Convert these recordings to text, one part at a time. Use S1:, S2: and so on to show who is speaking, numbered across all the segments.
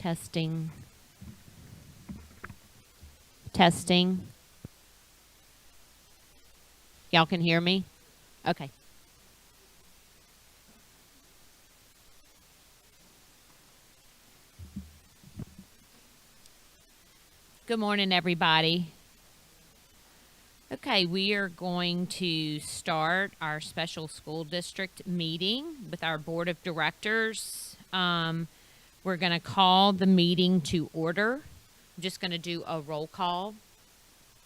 S1: Testing. Testing. Y'all can hear me? Okay. Good morning, everybody. Okay, we are going to start our special school district meeting with our board of directors. We're going to call the meeting to order. I'm just going to do a roll call.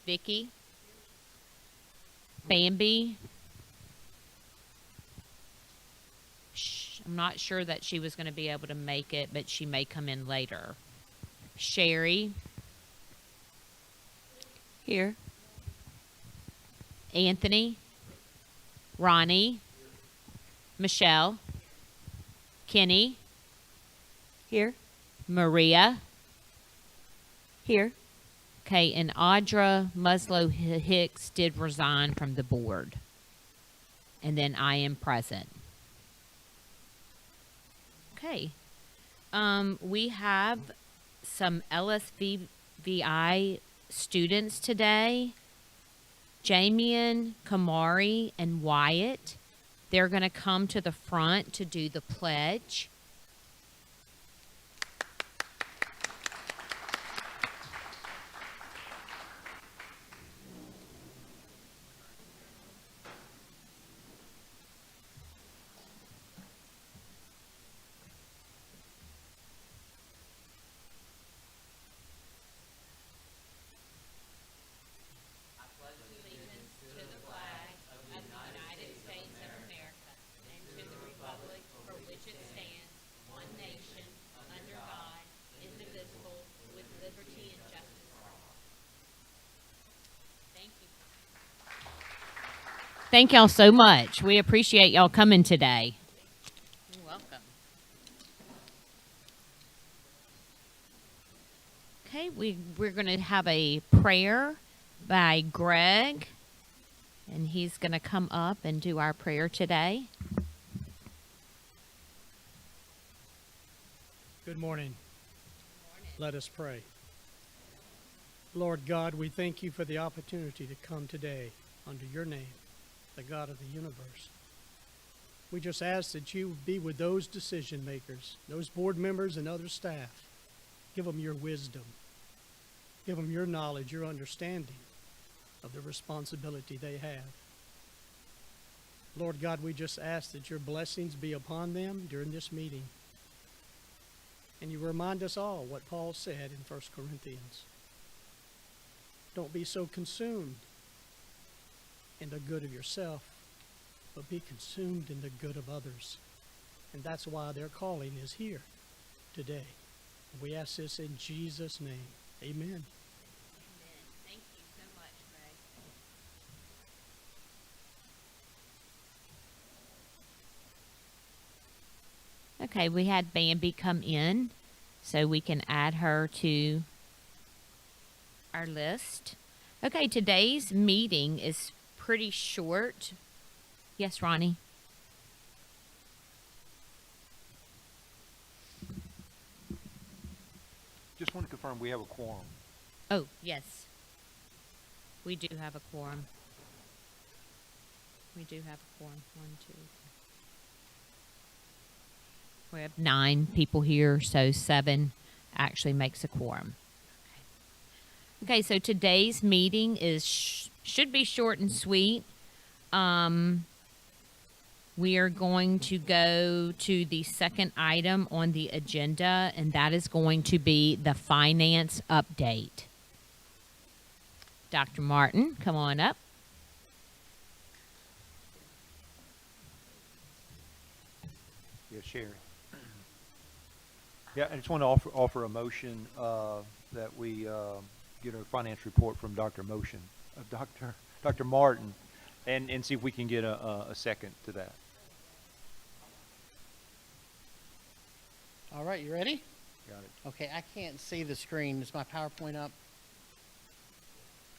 S1: Vicki? Bambi? I'm not sure that she was going to be able to make it, but she may come in later. Sherry? Here. Anthony? Ronnie? Michelle? Kenny? Here. Maria? Here. Okay, and Audra Muslow-Hicks did resign from the board. And then I am present. Okay. We have some LSVI students today. Jamian, Kamari, and Wyatt. They're going to come to the front to do the pledge. Thank y'all so much. We appreciate y'all coming today. You're welcome. Okay, we're going to have a prayer by Greg, and he's going to come up and do our prayer today.
S2: Good morning. Let us pray. Lord God, we thank you for the opportunity to come today under your name, the God of the universe. We just ask that you be with those decision makers, those board members and other staff. Give them your wisdom. Give them your knowledge, your understanding of the responsibility they have. Lord God, we just ask that your blessings be upon them during this meeting. And you remind us all what Paul said in 1 Corinthians. Don't be so consumed in the good of yourself, but be consumed in the good of others. And that's why their calling is here today. We ask this in Jesus' name. Amen.
S1: Amen. Thank you so much, Greg. Okay, we had Bambi come in, so we can add her to our list. Okay, today's meeting is pretty short. Yes, Ronnie?
S3: Just want to confirm we have a quorum.
S1: Oh, yes. We do have a quorum. We do have a quorum. 1, 2. We have 9 people here, so 7 actually makes a quorum. Okay, so today's meeting is should be short and sweet. We are going to go to the second item on the agenda, and that is going to be the finance update. Dr. Martin, come on up.
S3: Yeah, Sherry. Yeah, I just want to offer a motion that we get a finance report from Dr. Martin, and see if we can get a second to that.
S4: All right, you ready?
S3: Got it.
S4: Okay, I can't see the screen. Is my PowerPoint up?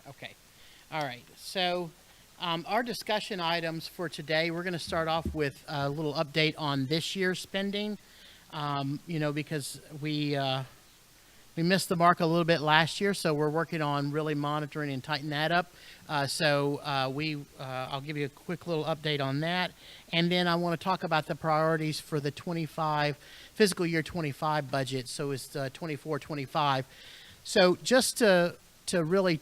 S4: Okay. All right. So our discussion items for today, we're going to start off with a little update on this year's spending, because we We missed the mark a little bit last year, so we're working on really monitoring and tighten that up. I'll give you a quick little update on that. And then I want to talk about the priorities for the fiscal year 25 budget. So it's 24-25. So just to really,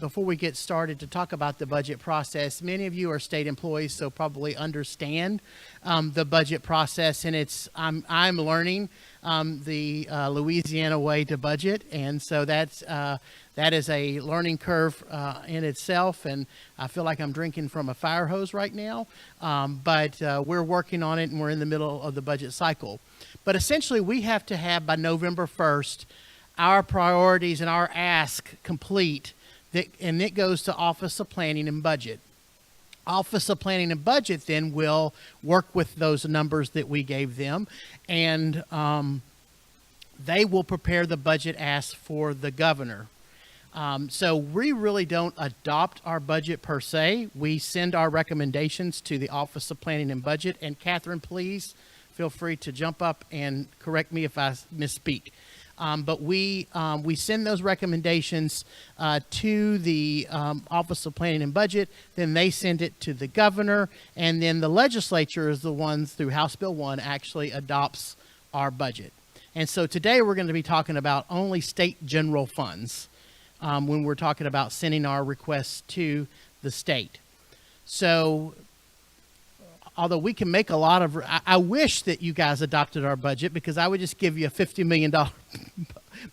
S4: before we get started, to talk about the budget process, many of you are state employees, so probably understand the budget process, and I'm learning the Louisiana way to budget, and so that is a learning curve in itself, and I feel like I'm drinking from a fire hose right now, but we're working on it, and we're in the middle of the budget cycle. But essentially, we have to have by November 1st our priorities and our ask complete, and it goes to Office of Planning and Budget. Office of Planning and Budget then will work with those numbers that we gave them, and they will prepare the budget ask for the governor. So we really don't adopt our budget per se. We send our recommendations to the Office of Planning and Budget, and Catherine, please feel free to jump up and correct me if I misspeak. But we send those recommendations to the Office of Planning and Budget. Then they send it to the governor, and then the legislature is the ones through House Bill 1 actually adopts our budget. And so today we're going to be talking about only state general funds when we're talking about sending our requests to the state. So although we can make a lot of, I wish that you guys adopted our budget, because I would just give you a $50 million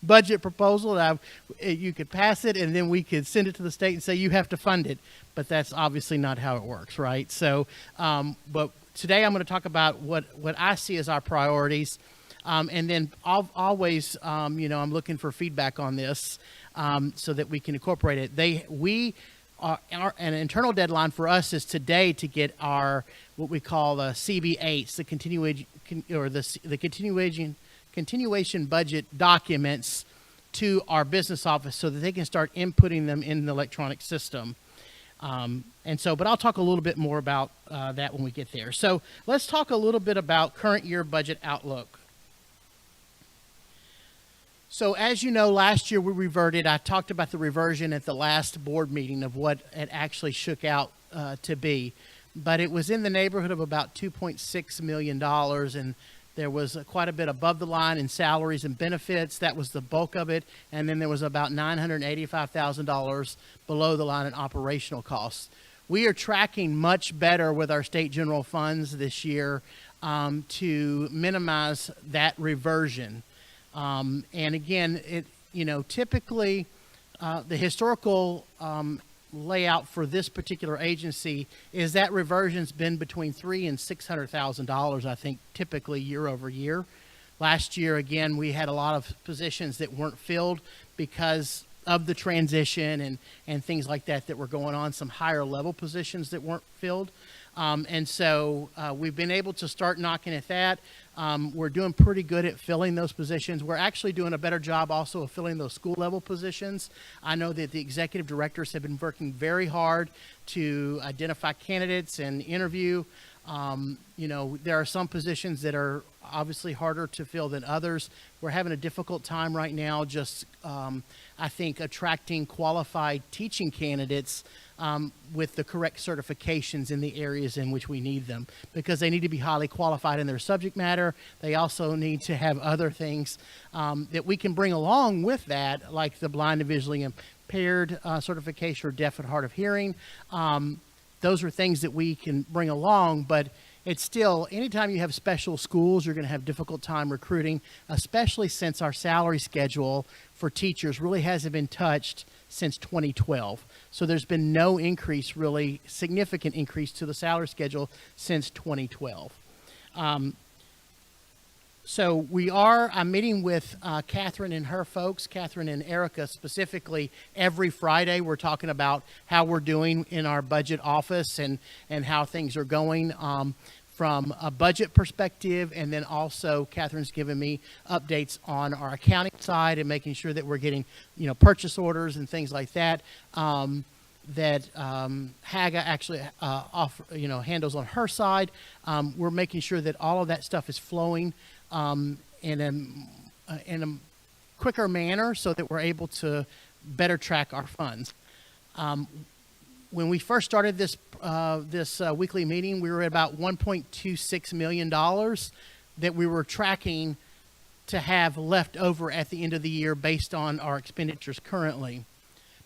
S4: budget proposal. You could pass it, and then we could send it to the state and say, you have to fund it. But that's obviously not how it works, right? So, but today I'm going to talk about what I see as our priorities. And then always, I'm looking for feedback on this so that we can incorporate it. An internal deadline for us is today to get our what we call the CB8s, the continuation budget documents to our business office so that they can start inputting them in the electronic system. But I'll talk a little bit more about that when we get there. So let's talk a little bit about current year budget outlook. So as you know, last year we reverted. I talked about the reversion at the last board meeting of what it actually shook out to be. But it was in the neighborhood of about $2.6 million, and there was quite a bit above the line in salaries and benefits. That was the bulk of it. And then there was about $985,000 below the line in operational costs. We are tracking much better with our state general funds this year to minimize that reversion. And again, typically the historical layout for this particular agency is that reversion's been between $300,000 and $600,000, I think, typically year over year. Last year, again, we had a lot of positions that weren't filled because of the transition and things like that were going on, some higher level positions that weren't filled. So we've been able to start knocking at that. We're doing pretty good at filling those positions. We're actually doing a better job also of filling those school level positions. I know that the executive directors have been working very hard to identify candidates and interview. There are some positions that are obviously harder to fill than others. We're having a difficult time right now just, I think, attracting qualified teaching candidates with the correct certifications in the areas in which we need them, because they need to be highly qualified in their subject matter. They also need to have other things that we can bring along with that, like the blind and visually impaired certification or deaf and hard of hearing. Those are things that we can bring along, but it's still, anytime you have special schools, you're going to have difficult time recruiting, especially since our salary schedule for teachers really hasn't been touched since 2012. So there's been no increase, really significant increase to the salary schedule since 2012. So I'm meeting with Catherine and her folks, Catherine and Erica specifically, every Friday. We're talking about how we're doing in our budget office and how things are going from a budget perspective. And then also Catherine's given me updates on our accounting side and making sure that we're getting, purchase orders and things like that. That Haga actually handles on her side. We're making sure that all of that stuff is flowing in a quicker manner so that we're able to better track our funds. When we first started this weekly meeting, we were at about $1.26 million that we were tracking to have left over at the end of the year based on our expenditures currently.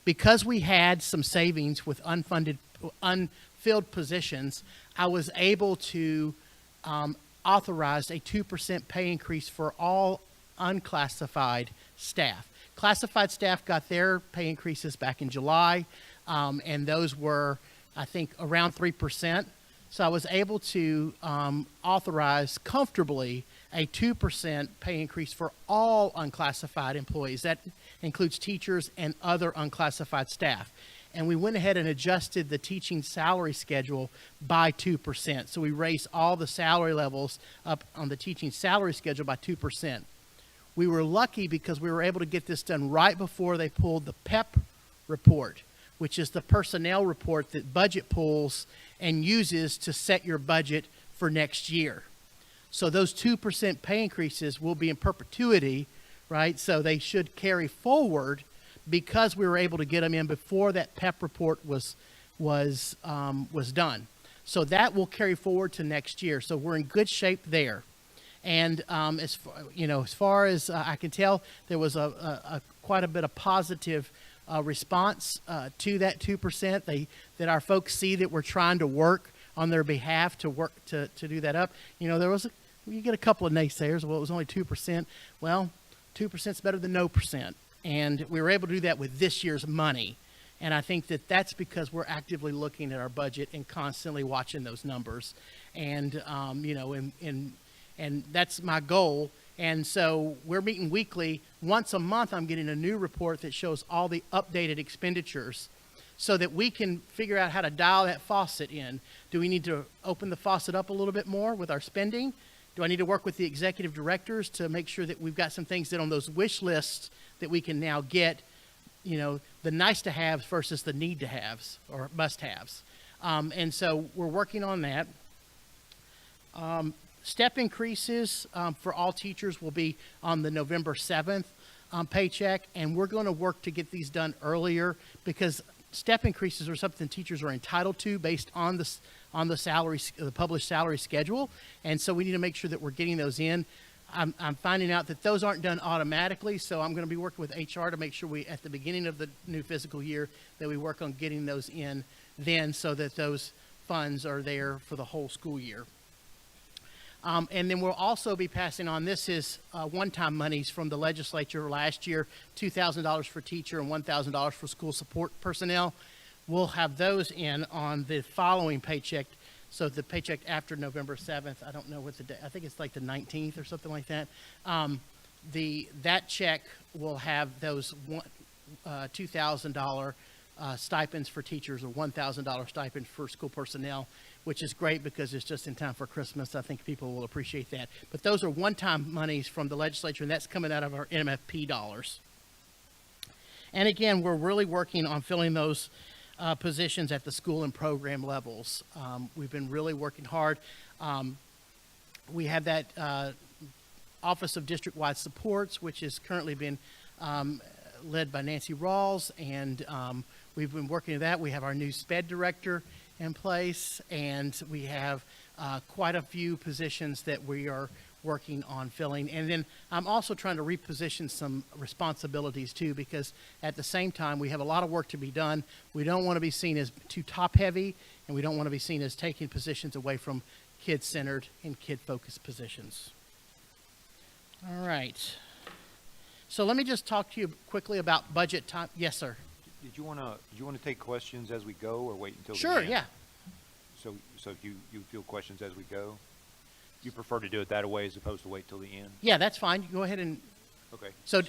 S4: Because we had some savings with unfilled positions, I was able to authorize a 2% pay increase for all unclassified staff. Classified staff got their pay increases back in July, and those were, I think, around 3%. So I was able to authorize comfortably a 2% pay increase for all unclassified employees. That includes teachers and other unclassified staff. And we went ahead and adjusted the teaching salary schedule by 2%. So we raised all the salary levels up on the teaching salary schedule by 2%. We were lucky because we were able to get this done right before they pulled the PEP report, which is the personnel report that budget pulls and uses to set your budget for next year. So those 2% pay increases will be in perpetuity, right? So they should carry forward because we were able to get them in before that PEP report was done. So that will carry forward to next year. So we're in good shape there. And as far as I can tell, there was a quite a bit of positive response to that 2%. That our folks see that we're trying to work on their behalf to work to do that up. You get a couple of naysayers. Well, it was only 2%. Well, 2% is better than no percent. And we were able to do that with this year's money. And I think that that's because we're actively looking at our budget and constantly watching those numbers. And, and that's my goal. And so we're meeting weekly. Once a month, I'm getting a new report that shows all the updated expenditures so that we can figure out how to dial that faucet in. Do we need to open the faucet up a little bit more with our spending? Do I need to work with the executive directors to make sure that we've got some things that on those wish lists that we can now get, the nice to haves versus the need to haves or must haves. And so we're working on that. Step increases for all teachers will be on the November 7th paycheck, and we're going to work to get these done earlier because step increases are something teachers are entitled to based on the salary, the published salary schedule, and so we need to make sure that we're getting those in. I'm finding out that those aren't done automatically, so I'm going to be working with HR to make sure we, at the beginning of the new fiscal year, that we work on getting those in then so that those funds are there for the whole school year. And then we'll also be passing on, this is one-time monies from the legislature last year, $2,000 for teacher and $1,000 for school support personnel. We'll have those in on the following paycheck. So the paycheck after November 7th, I don't know what the day, I think it's like the 19th or something like that. That check will have those $2,000 stipends for teachers or $1,000 stipend for school personnel, which is great because it's just in time for Christmas. I think people will appreciate that. But those are one-time monies from the legislature, and that's coming out of our MFP dollars. And again, we're really working on filling those positions at the school and program levels. We've been really working hard. We have that Office of District-Wide Supports, which is currently been led by Nancy Rawls, and we've been working on that. We have our new SPED director in place, and we have quite a few positions that we are working on filling. And then I'm also trying to reposition some responsibilities too, because at the same time we have a lot of work to be done. We don't want to be seen as too top heavy, and we don't want to be seen as taking positions away from kid-centered and kid-focused positions. All right. So let me just talk to you quickly about budget time. Yes, sir.
S3: Did you want to take questions as we go, or wait until
S4: Sure,
S3: the end?
S4: yeah.
S3: So you field questions as we go? You prefer to do it that way as opposed to wait till the end?
S4: Yeah, that's fine. You go ahead and.
S3: Okay.
S4: So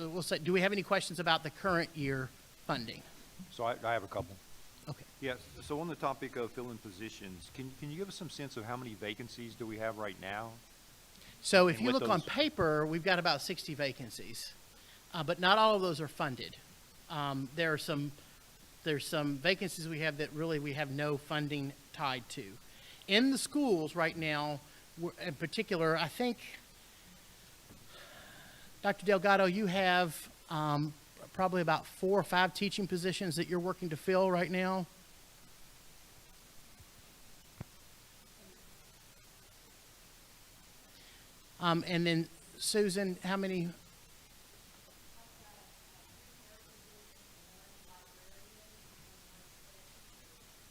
S4: we'll say, do we have any questions about the current year funding?
S3: So I have a couple.
S4: Okay.
S3: Yes. So on the topic of filling positions, can you give us some sense of how many vacancies do we have right now?
S4: So if
S3: And
S4: you
S3: with
S4: look on
S3: those-
S4: paper, we've got about 60 vacancies, but not all of those are funded. There's some vacancies we have that really we have no funding tied to. In the schools right now, in particular, I think Dr. Delgado, you have probably about 4 or 5 teaching positions that you're working to fill right now. And then Susan, how many?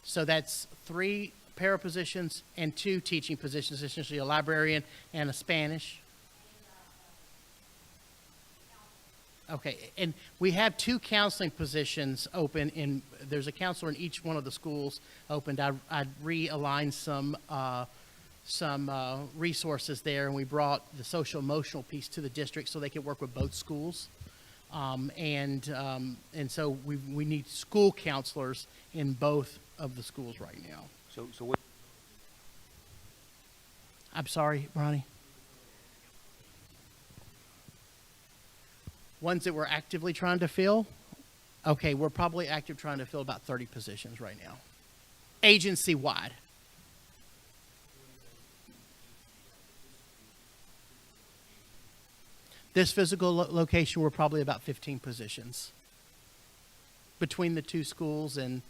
S4: So that's 3 para positions and 2 teaching positions, essentially a librarian and a Spanish. Okay, and we have 2 counseling positions open. There's a counselor in each one of the schools opened. I realigned some resources there, and we brought the social emotional piece to the district so they could work with both schools. And so we need school counselors in both of the schools right now.
S3: So what?
S4: I'm sorry, Ronnie. Ones that we're actively trying to fill? Okay, we're probably trying to fill about 30 positions right now, agency-wide. This physical location, we're probably about 15 positions between the 2 schools, and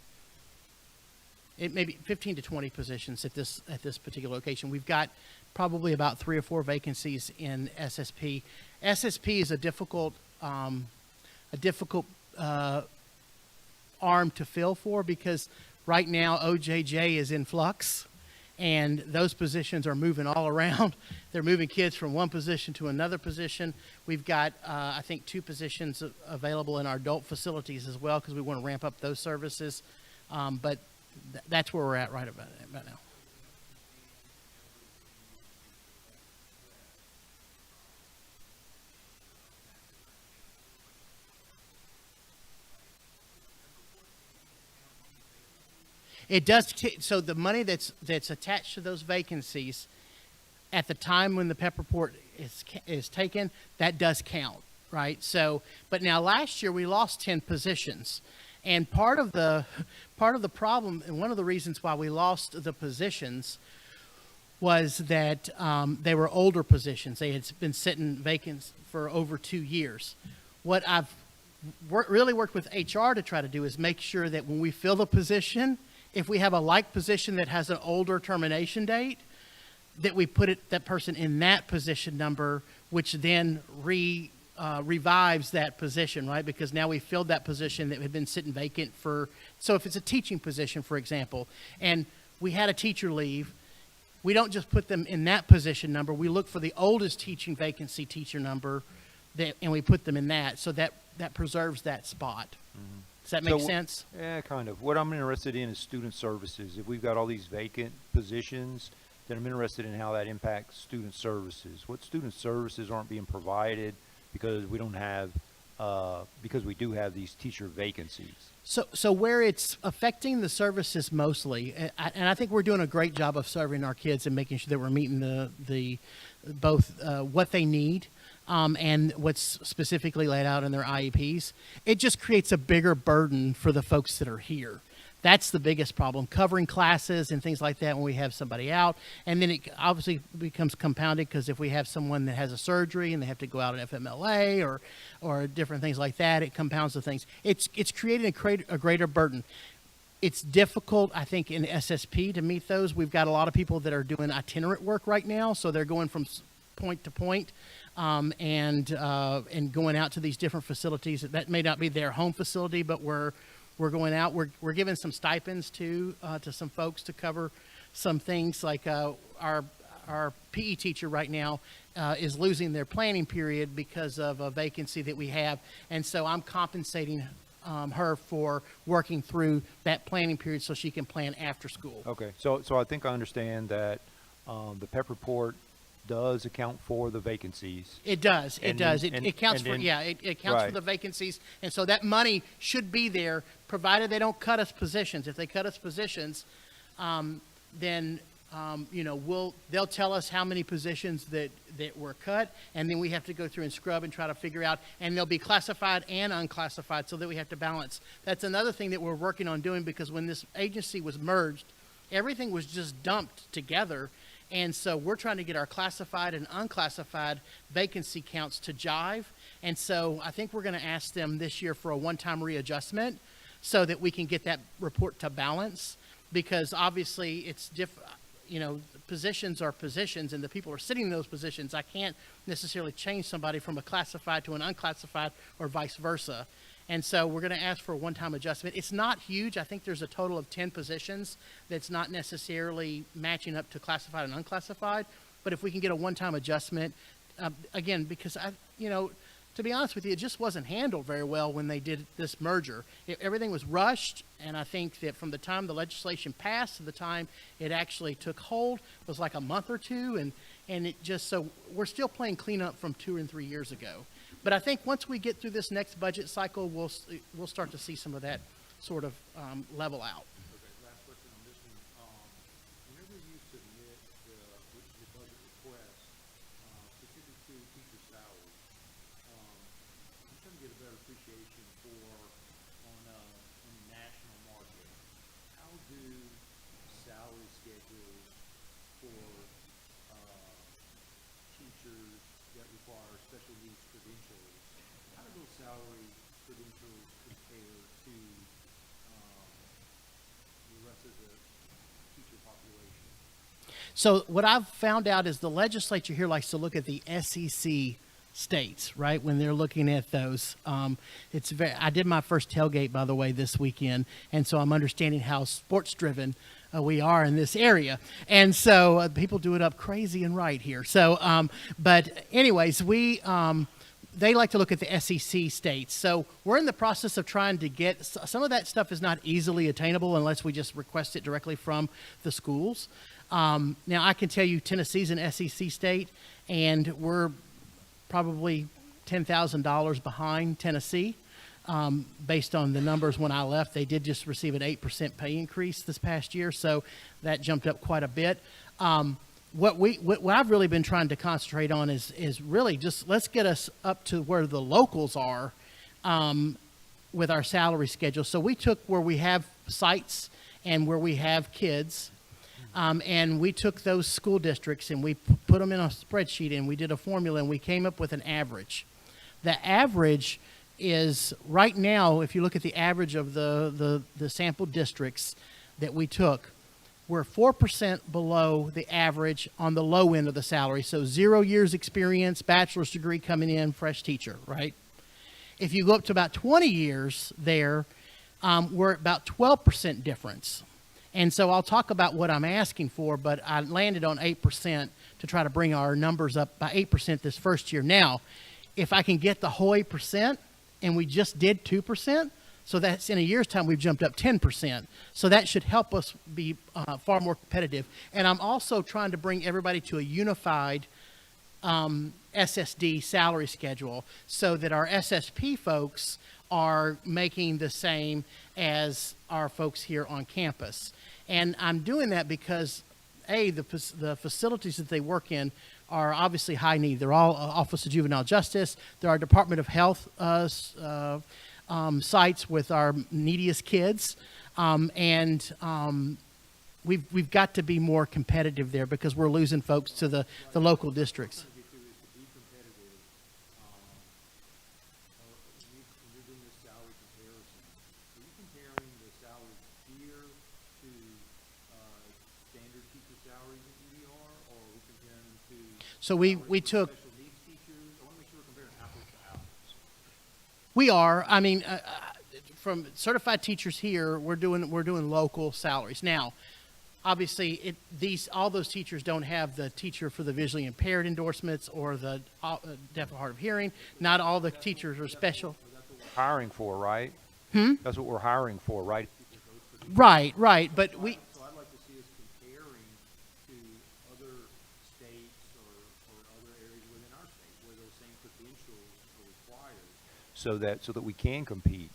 S4: it may be 15 to 20 positions at this particular location. We've got probably about 3 or 4 vacancies in SSP. SSP is a difficult arm to fill for, because right now OJJ is in flux, and those positions are moving all around. They're moving kids from one position to another position. We've got, I think, 2 positions available in our adult facilities as well, because we want to ramp up those services. But that's where we're at right about now. It does. So the money that's attached to those vacancies at the time when the PEP report is taken, that does count, right? So, but now last year we lost 10 positions, and part of the problem, and one of the reasons why we lost the positions, was that they were older positions. They had been sitting vacant for over 2 years. What I've really worked with HR to try to do is make sure that when we fill the position, if we have a like position that has an older termination date, that we put that person in that position number, which then revives that position, right? Because now we filled that position that had been sitting vacant for, so if it's a teaching position, for example, and we had a teacher leave, we don't just put them in that position number. We look for the oldest teaching vacancy teacher number, and we put them in that, so that preserves that spot. Mm-hmm. Does that make sense?
S3: Yeah, kind of. What I'm interested in is student services. If we've got all these vacant positions, then I'm interested in how that impacts student services. What student services aren't being provided because we don't have, because we do have these teacher vacancies?
S4: So where it's affecting the services mostly, and I think we're doing a great job of serving our kids and making sure that we're meeting the both what they need, and what's specifically laid out in their IEPs. It just creates a bigger burden for the folks that are here. That's the biggest problem, covering classes and things like that when we have somebody out. And then it obviously becomes compounded because if we have someone that has a surgery and they have to go out on FMLA or different things like that, it compounds the things. It's creating a greater burden. It's difficult, I think, in SSP to meet those. We've got a lot of people that are doing itinerant work right now, so they're going from point to point. And going out to these different facilities. That may not be their home facility, but we're going out. We're giving some stipends to some folks to cover some things, like our PE teacher right now is losing their planning period because of a vacancy that we have, and so I'm compensating her for working through that planning period so she can plan after school.
S3: Okay, so I think I understand that the PEP report does account for the vacancies.
S4: It does. It does. It counts for,
S3: then,
S4: it counts
S3: right.
S4: for the vacancies. And so that money should be there, provided they don't cut us positions. If they cut us positions, then, they'll tell us how many positions that were cut, and then we have to go through and scrub and try to figure out, and they'll be classified and unclassified so that we have to balance. That's another thing that we're working on doing, because when this agency was merged, everything was just dumped together. And so we're trying to get our classified and unclassified vacancy counts to jive. And so I think we're going to ask them this year for a one-time readjustment so that we can get that report to balance, because obviously it's positions are positions and the people are sitting in those positions. I can't necessarily change somebody from a classified to an unclassified or vice versa. And so we're going to ask for a one-time adjustment. It's not huge. I think there's a total of 10 positions that's not necessarily matching up to classified and unclassified. But if we can get a one-time adjustment, again, because to be honest with you, it just wasn't handled very well when they did this merger. Everything was rushed, and I think that from the time the legislation passed to the time it actually took hold was like a month or two, and it just, so we're still playing cleanup from 2 and 3 years ago. But I think once we get through this next budget cycle, we'll start to see some of that sort of level out.
S3: Okay, last question on this one. Whenever you submit the budget request, specific to teacher salaries, I'm trying to get a better appreciation on a national market. How do salary schedules for teachers that require special needs credentials, how do those salary credentials compare to the rest of the teacher population?
S4: So what I've found out is the legislature here likes to look at the SEC states, right? When they're looking at those, I did my first tailgate, by the way, this weekend, and so I'm understanding how sports-driven we are in this area, and so people do it up crazy and right here. So, but anyways, they like to look at the SEC states. So we're in the process of trying to get some of that stuff is not easily attainable unless we just request it directly from the schools. Now I can tell you Tennessee's an SEC state, and we're probably $10,000 behind Tennessee. Based on the numbers when I left, they did just receive an 8% pay increase this past year, so that jumped up quite a bit. What I've really been trying to concentrate on is really just let's get us up to where the locals are with our salary schedule. So we took where we have sites and where we have kids, and we took those school districts and we put them in a spreadsheet and we did a formula and we came up with an average. The average is right now, if you look at the average of the sample districts that we took, we're 4% below the average on the low end of the salary. So 0 years experience, bachelor's degree coming in, fresh teacher, right? If you go up to about 20 years there, we're at about 12% difference. And so I'll talk about what I'm asking for, but I landed on 8% to try to bring our numbers up by 8% this first year. Now, if I can get the whole 8%, and we just did 2%, so that's in a year's time we've jumped up 10%. So that should help us be far more competitive. And I'm also trying to bring everybody to a unified SSD salary schedule so that our SSP folks are making the same as our folks here on campus. And I'm doing that because, the facilities that they work in are obviously high need. They're all Office of Juvenile Justice. There are Department of Health sites with our neediest kids. We've got to be more competitive there because we're losing folks to the local districts. So we took. We are. I mean, from certified teachers here, we're doing local salaries now. Obviously, all those teachers don't have the teacher for the visually impaired endorsements or the deaf or hard of hearing. Not all the teachers are special.
S3: That's what we're hiring for, right? That's what we're hiring for, right?
S4: Right. But we.
S3: So I'd like to see us comparing to other states or other areas within our state where those same credentials are required, so that we can compete.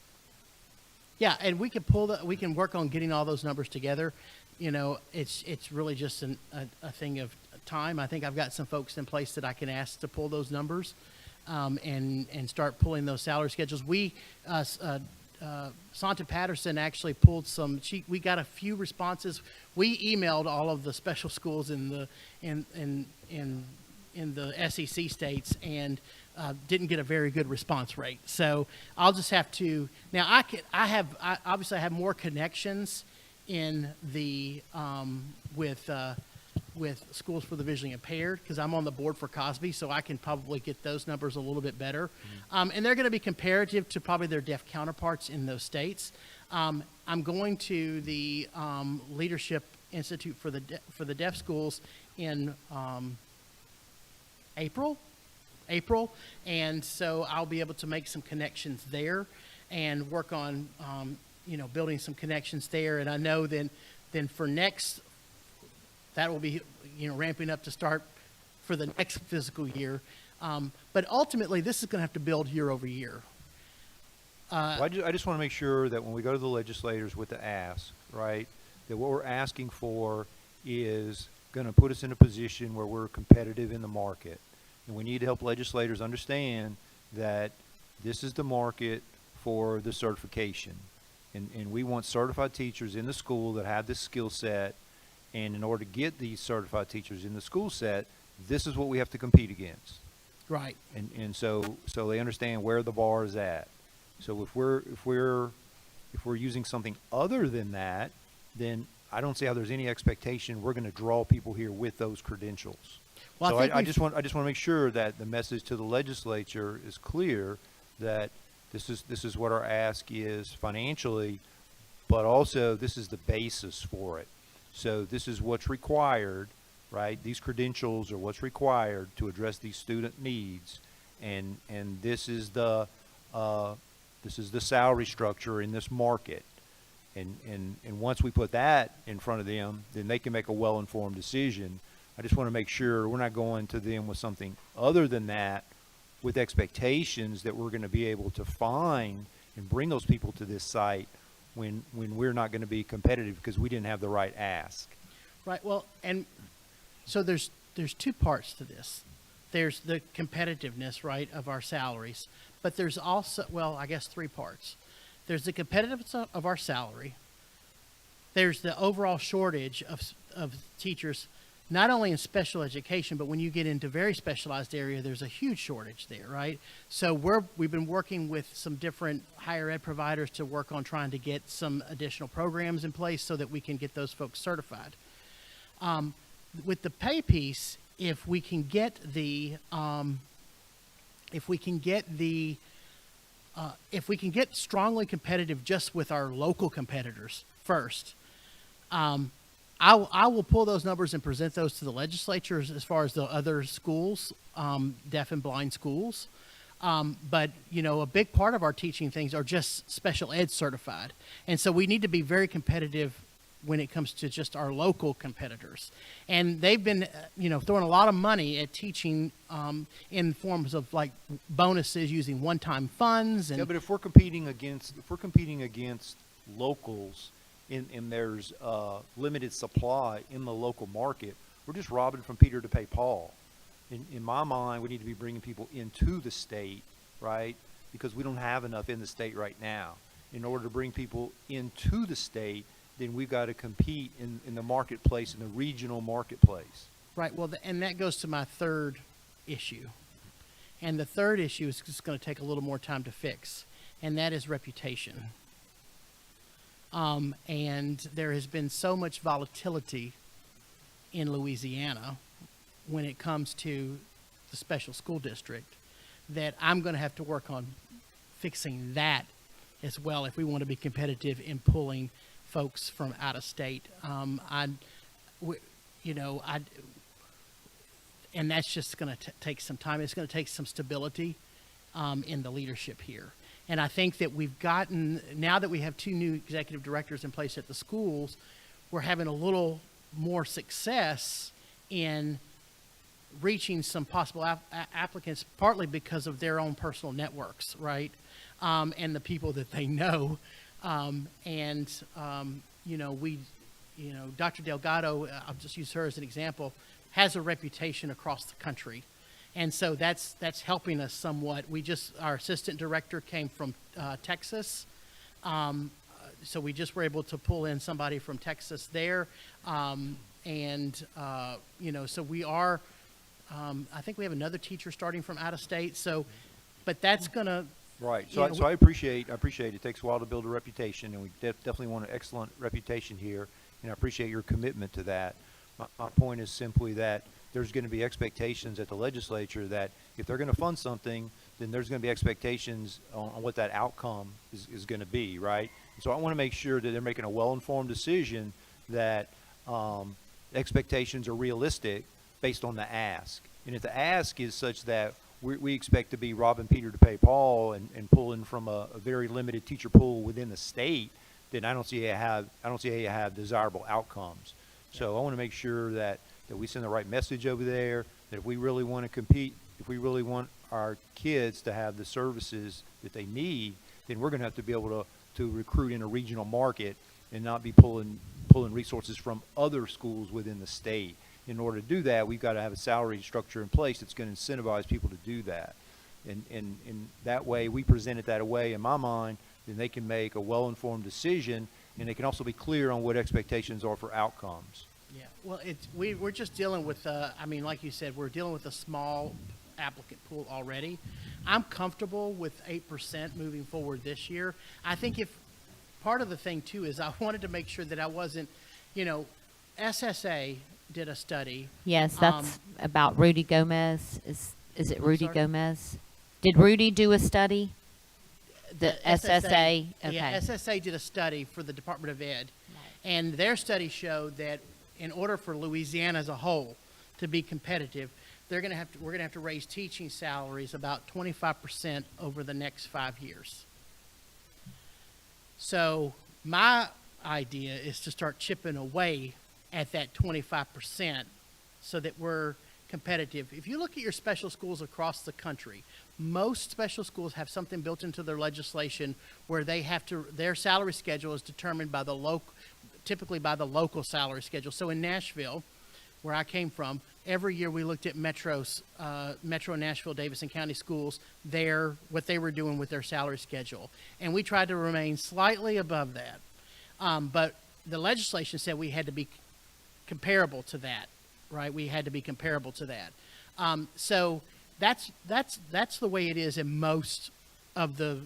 S4: Yeah, and we can work on getting all those numbers together. It's really just a thing of time. I think I've got some folks in place that I can ask to pull those numbers and start pulling those salary schedules. Santa Patterson actually pulled we got a few responses. We emailed all of the special schools in the SEC states and didn't get a very good response rate. So I'll just have to, now I obviously have more connections in the, with schools for the visually impaired, because I'm on the board for Cosby, so I can probably get those numbers a little bit better. And they're going to be comparative to probably their deaf counterparts in those states. I'm going to the Leadership Institute for the deaf schools in April, and so I'll be able to make some connections there and work on building some connections there. And I know then for next, that will be ramping up to start for the next fiscal year. But ultimately, this is going to have to build year over year.
S3: Well, I just want to make sure that when we go to the legislators with the ask, right, that what we're asking for is going to put us in a position where we're competitive in the market. And we need to help legislators understand that this is the market for the certification. And we want certified teachers in the school that have this skill set. And in order to get these certified teachers in the school set, this is what we have to compete against.
S4: Right.
S3: And so they understand where the bar is at. So if we're using something other than that, then I don't see how there's any expectation we're going to draw people here with those credentials.
S4: Well,
S3: so I just want to make sure that the message to the legislature is clear that this is what our ask is financially, but also this is the basis for it. So this is what's required, right? These credentials are what's required to address these student needs, and this is the salary structure in this market. And once we put that in front of them, then they can make a well-informed decision. I just want to make sure we're not going to them with something other than that, with expectations that we're going to be able to find and bring those people to this site when we're not going to be competitive because we didn't have the right ask.
S4: Right. Well, and so there's two parts to this. There's the competitiveness, right, of our salaries, but there's also, well, I guess three parts. There's the competitiveness of our salary. There's the overall shortage of teachers, not only in special education, but when you get into very specialized area, there's a huge shortage there, right? So we've been working with some different higher ed providers to work on trying to get some additional programs in place so that we can get those folks certified. With the pay piece, if we can get strongly competitive just with our local competitors first, I will pull those numbers and present those to the legislature as far as the other schools, deaf and blind schools. But, a big part of our teaching things are just special ed certified. And so we need to be very competitive when it comes to just our local competitors. And they've been, throwing a lot of money at teaching in forms of like bonuses using one-time funds. And
S3: yeah, but if we're competing against locals, and there's limited supply in the local market, we're just robbing from Peter to pay Paul. In my mind, we need to be bringing people into the state, right? Because we don't have enough in the state right now. In order to bring people into the state, then we've got to compete in the marketplace, in the regional marketplace.
S4: Right. Well, and that goes to my third issue. And the third issue is just going to take a little more time to fix, and that is reputation. And there has been so much volatility in Louisiana when it comes to the special school district that I'm going to have to work on fixing that as well if we want to be competitive in pulling folks from out of state. And that's just going to take some time. It's going to take some stability in the leadership here. And I think that we've gotten, now that we have two new executive directors in place at the schools, we're having a little more success in reaching some possible applicants, partly because of their own personal networks, right? And the people that they know. Dr. Delgado, I'll just use her as an example, has a reputation across the country. And so that's helping us somewhat. Our assistant director came from Texas, So we just were able to pull in somebody from Texas there. So we are, I think we have another teacher starting from out of state. So, but that's going to,
S3: Right.
S4: Yeah,
S3: So I appreciate it takes a while to build a reputation, and we definitely want an excellent reputation here, and I appreciate your commitment to that. My point is simply that there's going to be expectations at the legislature that if they're going to fund something, then there's going to be expectations on what that outcome is going to be, right? And so I want to make sure that they're making a well-informed decision, that expectations are realistic based on the ask. And if the ask is such that we expect to be robbing Peter to pay Paul and pulling from a very limited teacher pool within the state, then I don't see how you have desirable outcomes. So I want to make sure that we send the right message over there, that if we really want to compete, if we really want our kids to have the services that they need, then we're going to have to be able to recruit in a regional market and not be pulling resources from other schools within the state. In order to do that, we've got to have a salary structure in place that's going to incentivize people to do that. And that way, we present it that way, in my mind, then they can make a well-informed decision, and they can also be clear on what expectations are for outcomes.
S4: yeah, well, we're just dealing with, like you said, we're dealing with a small applicant pool already. I'm comfortable with 8% moving forward this year. I think if part of the thing too is I wanted to make sure that I wasn't, SSA did a study.
S1: Yes, that's about Rudy Gomez. Is it Rudy
S4: sorry?
S1: Gomez? Did Rudy do a study? The SSA? Okay.
S4: Yeah, SSA did a study for the Department of Ed, and their study showed that in order for Louisiana as a whole to be competitive, we're going to have to raise teaching salaries about 25% over the next 5 years. So my idea is to start chipping away at that 25% so that we're competitive. If you look at your special schools across the country, most special schools have something built into their legislation where their salary schedule is determined by typically by the local salary schedule. So in Nashville, where I came from, every year we looked at Metro Nashville, Davidson County schools, what they were doing with their salary schedule. And we tried to remain slightly above that. But the legislation said we had to be comparable to that, right? We had to be comparable to that. So that's the way it is in most of the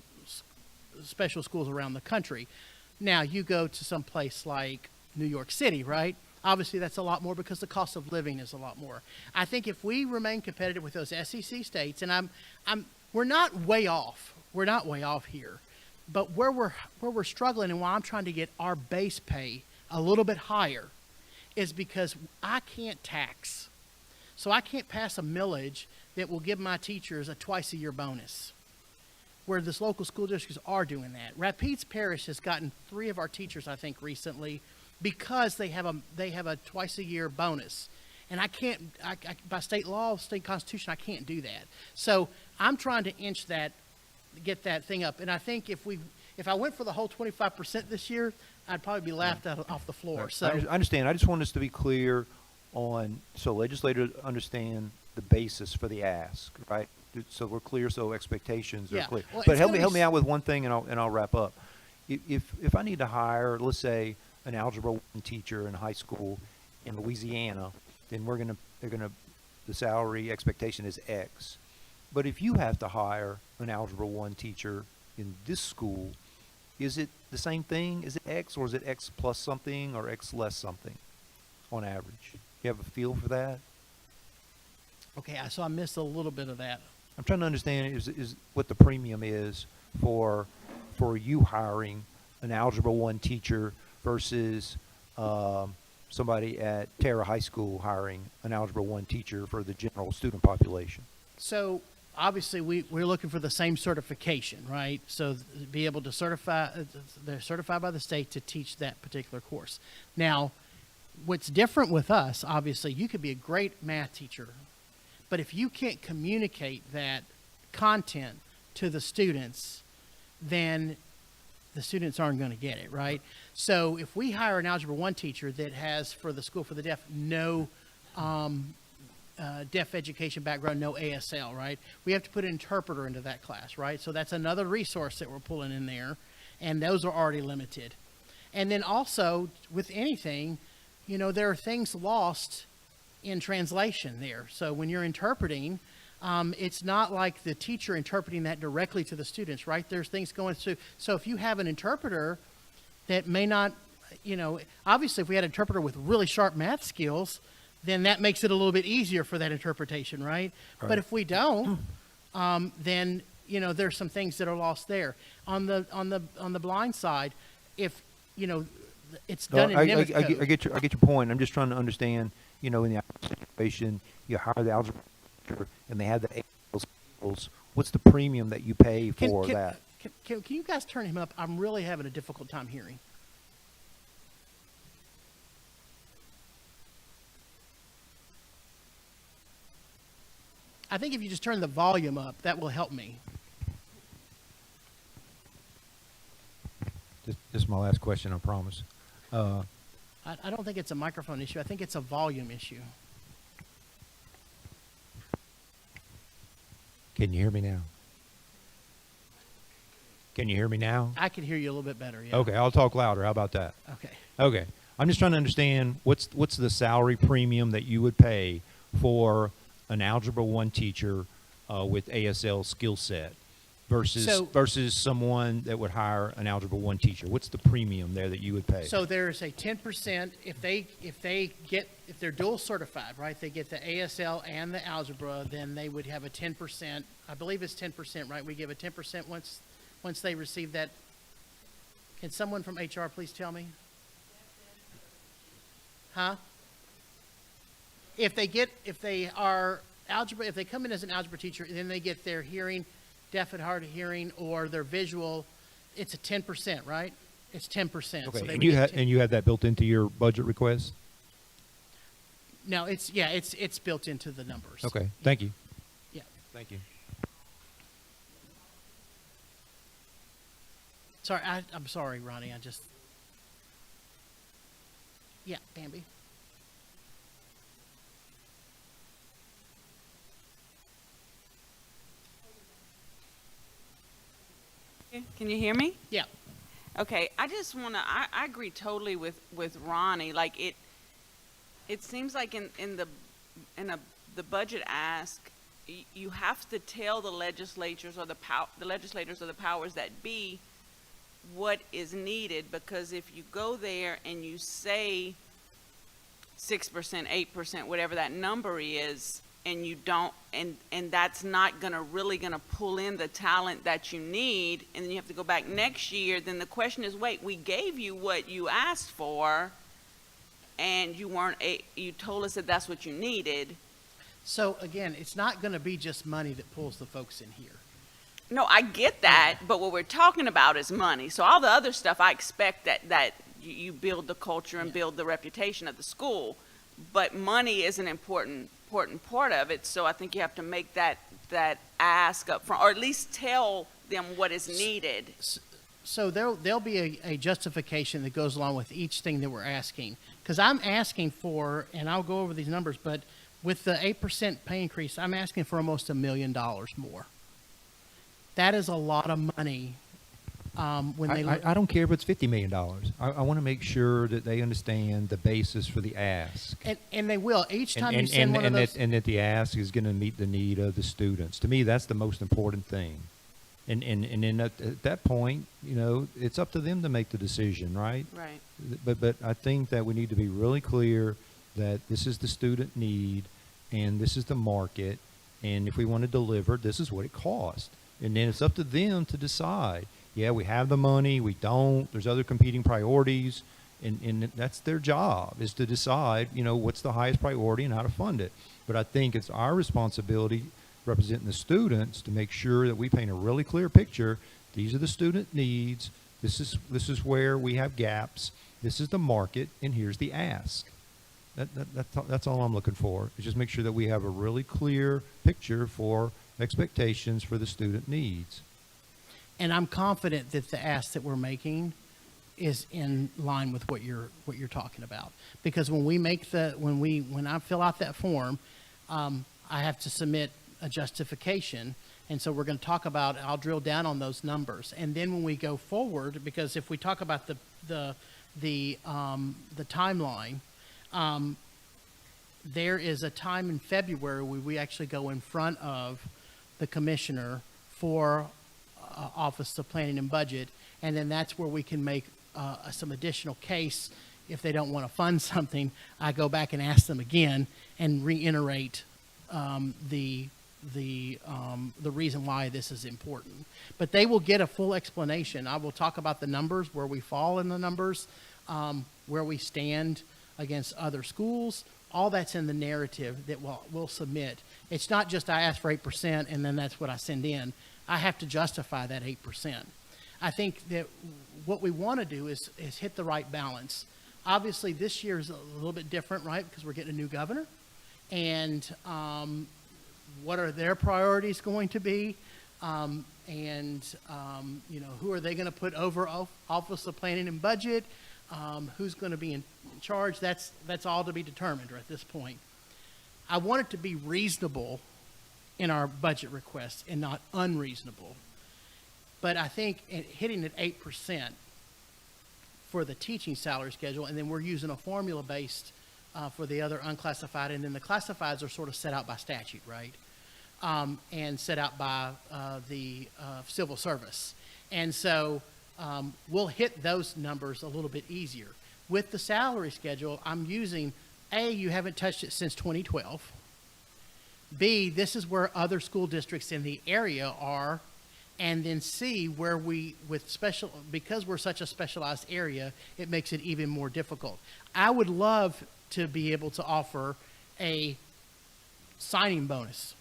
S4: special schools around the country. Now, you go to some place like New York City, right? Obviously, that's a lot more because the cost of living is a lot more. I think if we remain competitive with those SEC states, and we're not way off. We're not way off here, but where we're struggling and why I'm trying to get our base pay a little bit higher is because I can't tax. So I can't pass a millage that will give my teachers a twice-a-year bonus, where this local school districts are doing that. Rapides Parish has gotten 3 of our teachers, I think, recently because they have a twice-a-year bonus. And I can't, by state law, state constitution, I can't do that. So I'm trying to inch that, get that thing up. And I think if I went for the whole 25% this year, I'd probably be laughed off the floor. So
S3: I understand. I just want us to be clear so legislators understand the basis for the ask, right? So we're clear, so expectations are clear.
S4: Well,
S3: But help me out with one thing, and I'll wrap up. If I need to hire, let's say, an Algebra 1 teacher in high school in Louisiana, then the salary expectation is X. But if you have to hire an Algebra 1 teacher in this school, is it the same thing? Is it X, or is it X plus something or X less something on average? You have a feel for that?
S4: okay, so I missed a little bit of that.
S3: I'm trying to understand is what the premium is for you hiring an Algebra 1 teacher versus somebody at Terra High School hiring an Algebra 1 teacher for the general student population.
S4: So obviously we're looking for the same certification, right? So be able to they're certified by the state to teach that particular course. Now, what's different with us, obviously, you could be a great math teacher, but if you can't communicate that content to the students, then the students aren't going to get it, right? So if we hire an Algebra 1 teacher that has, for the School for the Deaf, no deaf education background, no ASL, right? We have to put an interpreter into that class, right? So that's another resource that we're pulling in there. and those are already limited. And then also with anything, there are things lost in translation there. So when you're interpreting, it's not like the teacher interpreting that directly to the students, right? There's things going through. So if you have an interpreter that may not, obviously if we had an interpreter with really sharp math skills, then that makes it a little bit easier for that interpretation, right? But if we don't, then there's some things that are lost there. On the blind side, if it's done in Nemeth code.
S3: I get your point. I'm just trying to understand. In the situation, you hire the algebra teacher and they have the A skills. What's the premium that you pay for that?
S4: Can you guys turn him up? I'm really having a difficult time hearing. I think if you just turn the volume up, that will help me.
S3: This is my last question, I promise.
S4: I don't think it's a microphone issue. I think it's a volume issue.
S3: Can you hear me now? Can you hear me now?
S4: I can hear you a little bit better, yeah.
S3: Okay, I'll talk louder. How about that?
S4: Okay.
S3: Okay. I'm just trying to understand what's the salary premium that you would pay for an Algebra 1 teacher with ASL skill set versus someone that would hire an Algebra 1 teacher. What's the premium there that you would pay?
S4: So there's a 10% if they're dual certified, right? They get the ASL and the algebra, then they would have a 10%. I believe it's 10%, right? We give a 10% once they receive that. Can someone from HR please tell me? Huh? If they come in as an algebra teacher, then they get their hearing, deaf and hard of hearing, or their visual, it's a 10%, right? It's 10%.
S3: Okay,
S4: So
S3: and you have that built into your budget request?
S4: No, it's built into the numbers.
S3: Okay, thank you.
S4: Yeah.
S3: Thank you.
S4: Sorry, I'm sorry, Ronnie. Yeah, Bambi.
S5: Can you hear me?
S4: Yeah.
S5: Okay, I just want to, I agree totally with Ronnie. Like it seems like in the budget ask, you have to tell the legislators or the powers that be what is needed, because if you go there and you say 6%, 8%, whatever that number is, and you don't, and that's not really gonna pull in the talent that you need, and then you have to go back next year, then the question is, wait, we gave you what you asked for, and you told us that that's what you needed.
S4: So again, it's not going to be just money that pulls the folks in here.
S5: No, I get that, but what we're talking about is money. So all the other stuff, I expect that you build the culture and build the reputation of the school, but money is an important part of it. So I think you have to make that ask up front, or at least tell them what is needed.
S4: So there'll be a justification that goes along with each thing that we're asking. Because I'm asking for, and I'll go over these numbers, but with the 8% pay increase, I'm asking for almost $1 million more. That is a lot of money.
S3: I don't care if it's $50 million. I want to make sure that they understand the basis for the ask.
S4: And they will. Each time you send one of those.
S3: And that the ask is going to meet the need of the students. To me, that's the most important thing. And then at that point, it's up to them to make the decision, right?
S5: Right.
S3: But I think that we need to be really clear that this is the student need and this is the market, and if we want to deliver, this is what it costs. And then it's up to them to decide. Yeah, we have the money, we don't, there's other competing priorities, and that's their job, is to decide, what's the highest priority and how to fund it. But I think it's our responsibility, representing the students, to make sure that we paint a really clear picture. These are the student needs. This is where we have gaps. This is the market, and here's the ask. That's all I'm looking for, is just make sure that we have a really clear picture for expectations for the student needs.
S4: And I'm confident that the ask that we're making is in line with what you're talking about. Because when I fill out that form, I have to submit a justification, And so we're going to talk about, I'll drill down on those numbers. And then when we go forward, because if we talk about the timeline, there is a time in February where we actually go in front of the commissioner for Office of Planning and Budget, and then that's where we can make some additional case. If they don't want to fund something, I go back and ask them again and reiterate the reason why this is important. But they will get a full explanation. I will talk about the numbers, where we fall in the numbers, where we stand against other schools. All that's in the narrative that we'll submit. It's not just I ask for 8% and then that's what I send in. I have to justify that 8%. I think that what we want to do is hit the right balance. Obviously, this year is a little bit different, right? Because we're getting a new governor. And what are their priorities going to be? Who are they going to put over Office of Planning and Budget? Who's going to be in charge? That's all to be determined at this point. I want it to be reasonable in our budget requests and not unreasonable. But I think hitting at 8% for the teaching salary schedule, and then we're using a formula based for the other unclassified, and then the classifieds are sort of set out by statute, right? And set out by the civil service. And so we'll hit those numbers a little bit easier. With the salary schedule, I'm using, A, you haven't touched it since 2012. B, this is where other school districts in the area are. And then C, where because we're such a specialized area, it makes it even more difficult. I would love to be able to offer a signing bonus.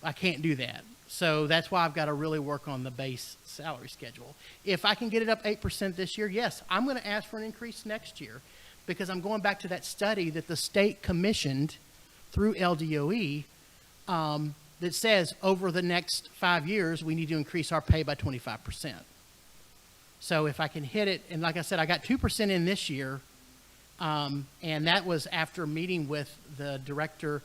S4: I can't do that. So that's why I've got to really work on the base salary schedule. If I can get it up 8% this year, yes, I'm going to ask for an increase next year, because I'm going back to that study that the state commissioned through LDOE that says over the next 5 years, we need to increase our pay by 25%. So if I can hit it, and like I said, I got 2% in this year, and that was after meeting with the director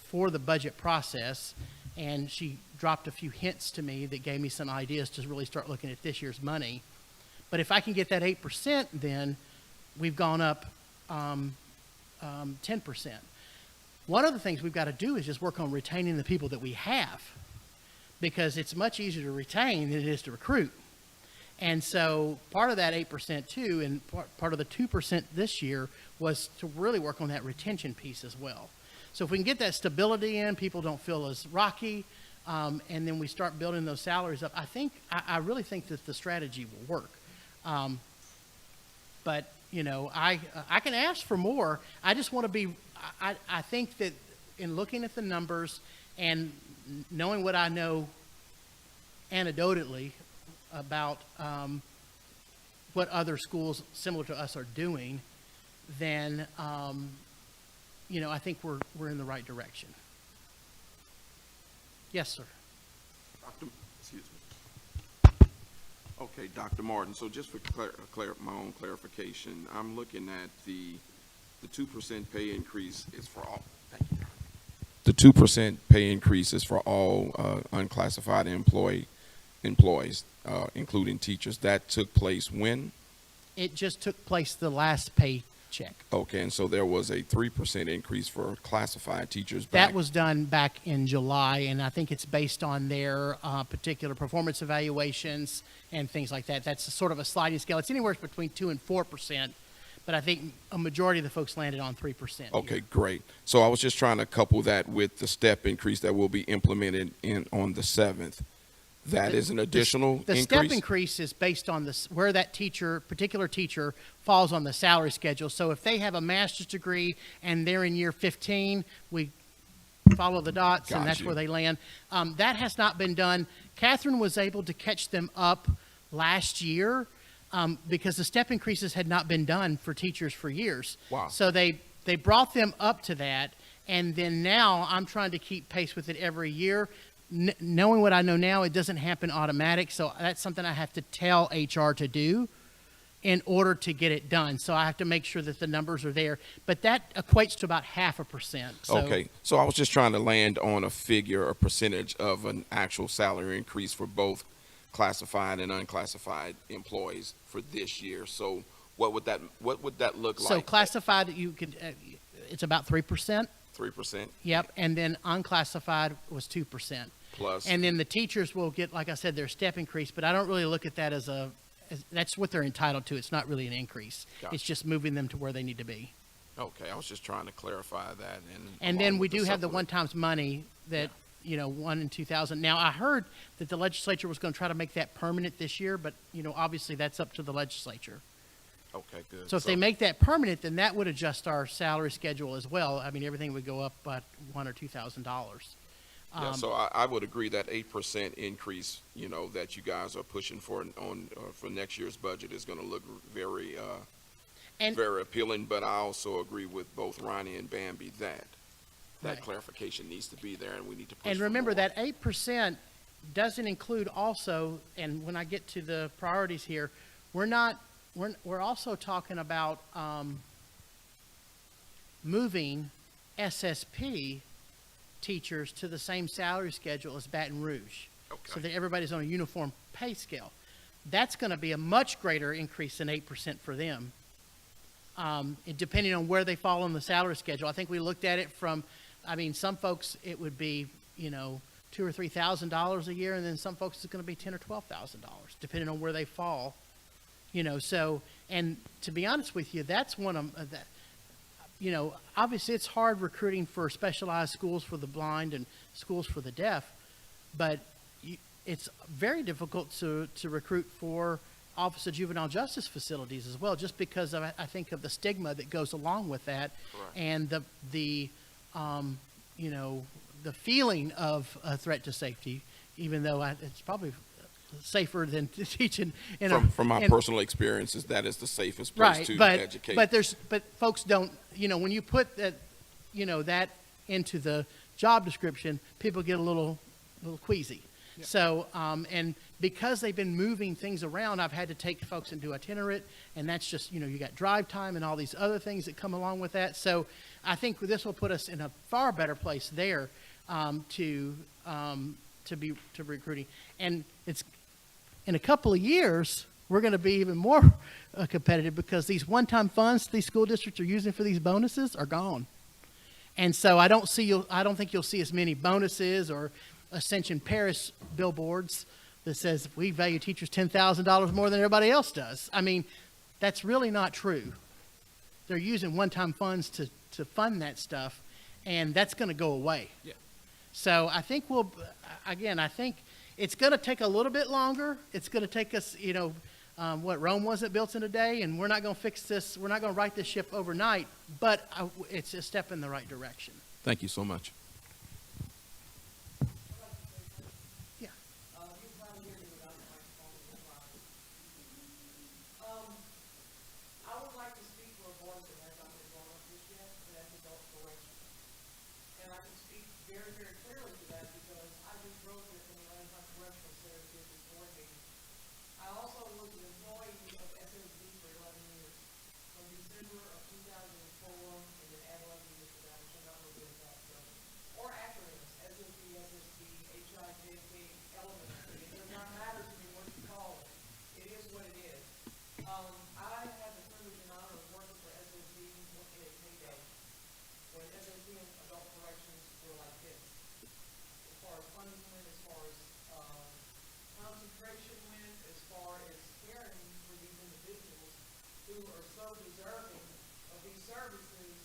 S4: for the budget process, and she dropped a few hints to me that gave me some ideas to really start looking at this year's money. But if I can get that 8%, then we've gone up 10%. One of the things we've got to do is just work on retaining the people that we have, because it's much easier to retain than it is to recruit. And so part of that 8% too, and part of the 2% this year, was to really work on that retention piece as well. So if we can get that stability in, people don't feel as rocky, and then we start building those salaries up, I really think that the strategy will work. But I can ask for more. I just want to be, I think that in looking at the numbers and knowing what I know anecdotally about what other schools similar to us are doing, then I think we're in the right direction. Yes, sir.
S6: Excuse me. Okay, Dr. Martin, so just for my own clarification, I'm looking at the 2% pay increase is for all. Thank you. The 2% pay increase is for all unclassified employees, including teachers. That took place when?
S4: It just took place the last paycheck.
S6: Okay, and so there was a 3% increase for classified teachers.
S4: That was done back in July, and I think it's based on their particular performance evaluations and things like that. That's sort of a sliding scale. It's anywhere between 2% and 4%, but I think a majority of the folks landed on 3%.
S6: Okay, great. So I was just trying to couple that with the step increase that will be implemented on the 7th. That is an additional increase?
S4: The step increase is based on where that particular teacher falls on the salary schedule. So if they have a master's degree and they're in year 15, we follow the dots, and that's where they land. That has not been done. Catherine was able to catch them up last year because the step increases had not been done for teachers for years.
S6: Wow.
S4: So they brought them up to that, and then now I'm trying to keep pace with it every year. Knowing what I know now, it doesn't happen automatic, so that's something I have to tell HR to do. in order to get it done. So I have to make sure that the numbers are there. But that equates to about 0.5%. So,
S6: Okay, so I was just trying to land on a figure, a percentage of an actual salary increase for both classified and unclassified employees for this year. So what would that look like?
S4: So classified, you could, it's about 3%.
S6: 3%
S4: Yep. And then unclassified was 2%.
S6: plus.
S4: And then the teachers will get, like I said, their step increase, but I don't really look at that as that's what they're entitled to. It's not really an increase.
S6: Gotcha.
S4: It's just moving them to where they need to be.
S6: Okay, I was just trying to clarify that.
S4: And
S6: along
S4: then we
S6: with the
S4: do have the
S6: supplement.
S4: one-times money that, won in 2000. Now, I heard that the legislature was going to try to make that permanent this year, but, obviously that's up to the legislature.
S6: Okay, good.
S4: So if they make that permanent, then that would adjust our salary schedule as well. I mean, everything would go up by $1,000 or $2,000.
S6: Yeah, so I would agree that 8% increase, that you guys are pushing for for next year's budget is going to look very,
S4: And-
S6: very appealing. But I also agree with both Ronnie and Bambi that
S4: Right.
S6: clarification needs to be there, and we need to push.
S4: And
S6: for
S4: remember
S6: more.
S4: that 8% doesn't include also, and when I get to the priorities here, we're also talking about moving SSP teachers to the same salary schedule as Baton Rouge, so
S6: Okay.
S4: that everybody's on a uniform pay scale. That's going to be a much greater increase than 8% for them, depending on where they fall on the salary schedule. I think we looked at it from, some folks it would be, $2,000 or $3,000 a year, and then some folks it's going to be $10,000 or $12,000, depending on where they fall. So, and to be honest with you, that's one of that. Obviously it's hard recruiting for specialized schools for the blind and schools for the deaf, but it's very difficult to recruit for Office of Juvenile Justice facilities as well, just because of, I think, of the stigma that goes along with that,
S6: Correct.
S4: and the feeling of a threat to safety, even though it's probably safer than teaching
S6: From my personal experiences, that is the safest place
S4: right,
S6: to
S4: but
S6: educate.
S4: but folks don't, when you put that that into the job description, people get a little queasy. So and because they've been moving things around, I've had to take folks into itinerant, and that's just you got drive time and all these other things that come along with that. So I think this will put us in a far better place there to be recruiting, and it's in a couple of years we're going to be even more competitive, because these one-time funds these school districts are using for these bonuses are gone, and so I don't think you'll see as many bonuses or Ascension Paris billboards that says we value teachers $10,000 more than everybody else does. That's really not true. They're using one-time funds to fund that stuff, and that's going to go away.
S6: Yeah.
S4: So I think I think it's going to take a little bit longer. It's going to take us, Rome wasn't built in a day, and we're not going to fix this. We're not going to right this ship overnight, but it's a step in the right direction.
S6: Thank you so much.
S4: Yeah.
S7: I would like to speak for a voice that has not been brought up just yet, and that's adult correction. And I can speak very, very clearly to that because I just wrote this in the anti-correctional center here this board meeting. I also was an employee of SSD for 11 years, from December of 2004, and then add 11 years to that, which I'm not going to do that. So, or acronyms, SSD, SSD, HIJK, elementary. It does not matter to me what you call it. It is what it is. I had the privilege and honor of working for SSD in its heyday, when SSD and adult corrections were like this. As far as funding went, as far as concentration went, as far as caring for these individuals who are so deserving of these services.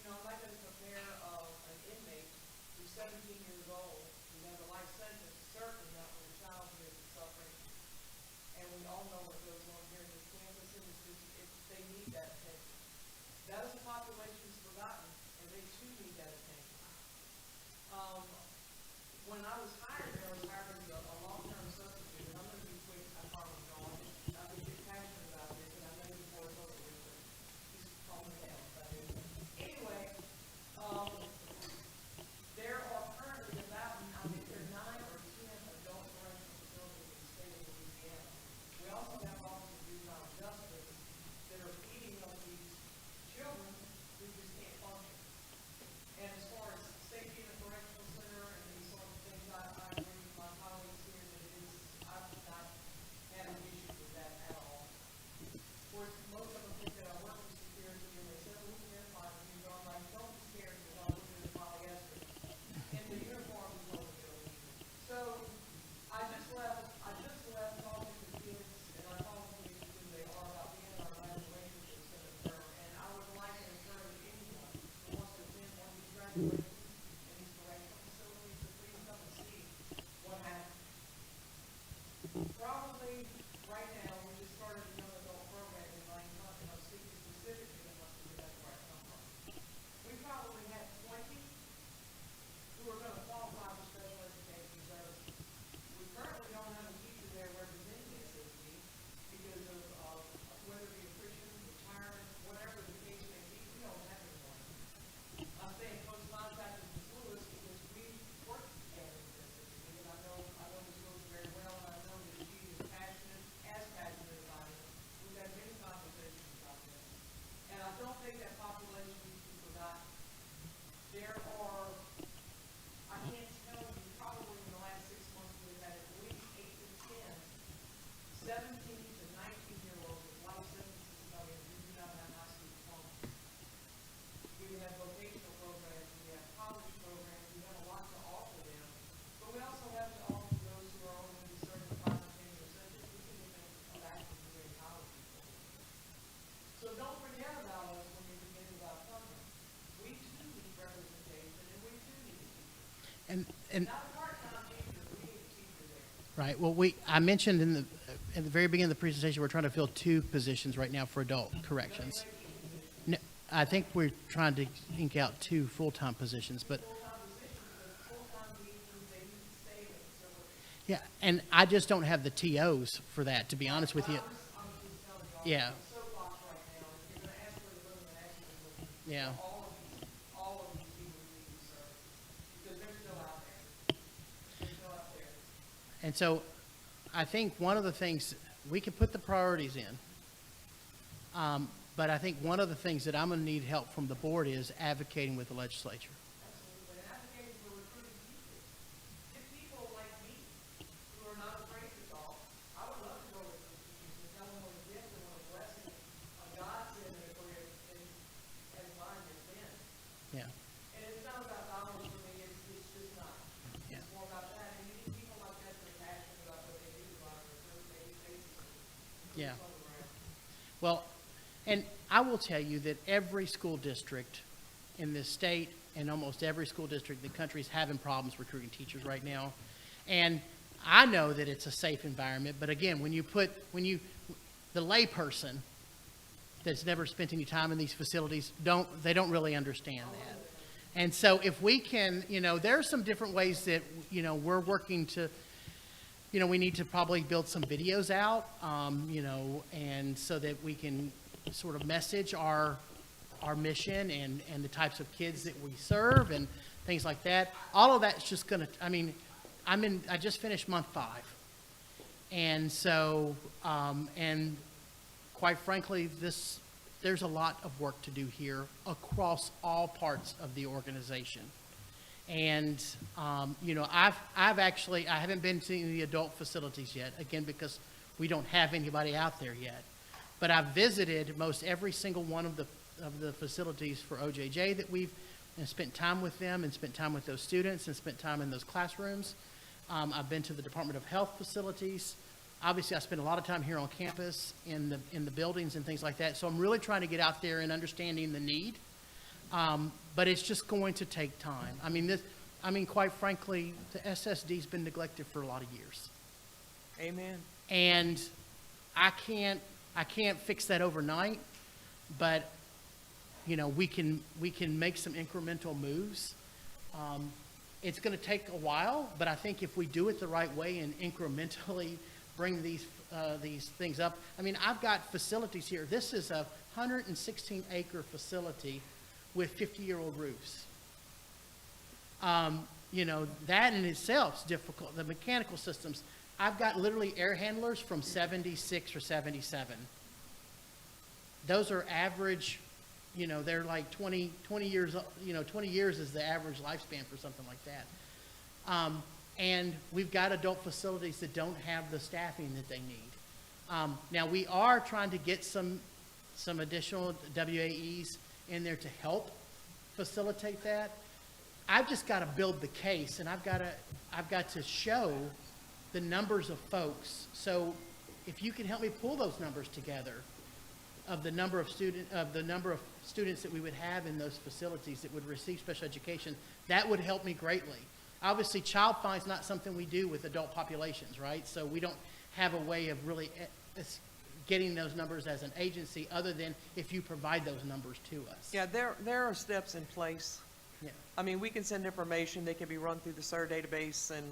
S7: I'm not going to compare an inmate who's 17 years old, who has a life sentence, certainly not with a child who is suffering. And we all know what goes on here in this campus, and they need that attention. That is a population who's forgotten, and they too need that attention. When I was hired there, I was hired as a long-term substitute, and I'm going to be quick, I promise y'all. I've been getting passionate about this, and I know before it's over with, but just calm me down if I do. Anyway, there are currently about, I think there are 9 or 10 adult correctional facilities in the state of Louisiana. We also have Office of Juvenile Justice right now, we just started a young adult program in Baton, and I'm speaking specifically enough to that's where I come from. We probably have 20 who are gonna qualify for special education services. We currently don't have a teacher there representing SSD because of, whether it be attrition, retirement, whatever the case may be, we don't have anyone. I'm saying close contact with Ms. Lewis because we work together with SSD, and I know Ms. Lewis very well, and I know that she is passionate about it. We've had many conversations about this. And I don't think that population needs to be forgotten. There are, I can't tell you, probably in the last 6 months, we've had at least 8 to 10, 17 to 19-year-olds with life sentences coming who do not have high school diplomas. We have vocational programs, we have college programs, we have a lot to offer them. But we also have to offer those who are only certain simultaneous subjects. We can even come back to doing college before. So don't forget about us when you begin about funding. We too need representation, and we too need a teacher.
S4: And
S7: Not a part-time teacher, we need a teacher there.
S4: right. Well, I mentioned at the very beginning of the presentation, we're trying to fill 2 positions right now for adult corrections. No, I think we're trying to ink out 2 full-time positions, but yeah, and I just don't have the TOs for that, to be honest with you. Yeah.
S7: Soapbox right now, if you're gonna ask for the vote, then ask for the vote.
S4: Yeah.
S7: All of these people need to serve, because they're still out there. They're still out there.
S4: And so I think one of the things, we can put the priorities in. But I think one of the things that I'm going to need help from the board is advocating with the legislature.
S7: Absolutely, and advocating for recruiting teachers. Get people like me, who are not afraid to talk. I would love to go with some teachers and tell them what a gift and what a blessing, a godsend in a career as mine has been.
S4: Yeah.
S7: And it's not about dollars for me, it's just not.
S4: Yeah.
S7: It's more about that, and you need people like that that are passionate about what they do, about recruit, maybe faces.
S4: Yeah. Well, and I will tell you that every school district in this state and almost every school district in the country is having problems recruiting teachers right now. And I know that it's a safe environment, but again, the layperson that's never spent any time in these facilities, they don't really understand that. And so if we can, there are some different ways that, we're working to, we need to probably build some videos out, and so that we can sort of message our mission and the types of kids that we serve and things like that. All of that's just going to, I just finished month 5. And so, and quite frankly, there's a lot of work to do here across all parts of the organization. And, I haven't been to the adult facilities yet, again, because we don't have anybody out there yet. But I've visited most every single one of the facilities for OJJ that and spent time with them and spent time with those students and spent time in those classrooms. I've been to the Department of Health facilities. Obviously, I spend a lot of time here on campus in the buildings and things like that. So I'm really trying to get out there and understanding the need. But it's just going to take time. Quite frankly, the SSD's been neglected for a lot of years.
S7: Amen.
S4: And I can't fix that overnight, but we can make some incremental moves. It's going to take a while, but I think if we do it the right way and incrementally bring these things up. I've got facilities here. This is a 116-acre facility with 50-year-old roofs. That in itself is difficult. The mechanical systems. I've got literally air handlers from 76 or 77. Those are average, they're like 20 years, 20 years is the average lifespan for something like that. And we've got adult facilities that don't have the staffing that they need. Now, we are trying to get some additional WAEs in there to help facilitate that. I've just got to build the case, and I've got to show the numbers of folks. So if you can help me pull those numbers together of the number of students that we would have in those facilities that would receive special education, that would help me greatly. Obviously, child find is not something we do with adult populations, right? So we don't have a way of really getting those numbers as an agency, other than if you provide those numbers to us.
S7: Yeah, there are steps in place.
S4: Yeah.
S7: I mean, we can send information, they can be run through the SIR database, and,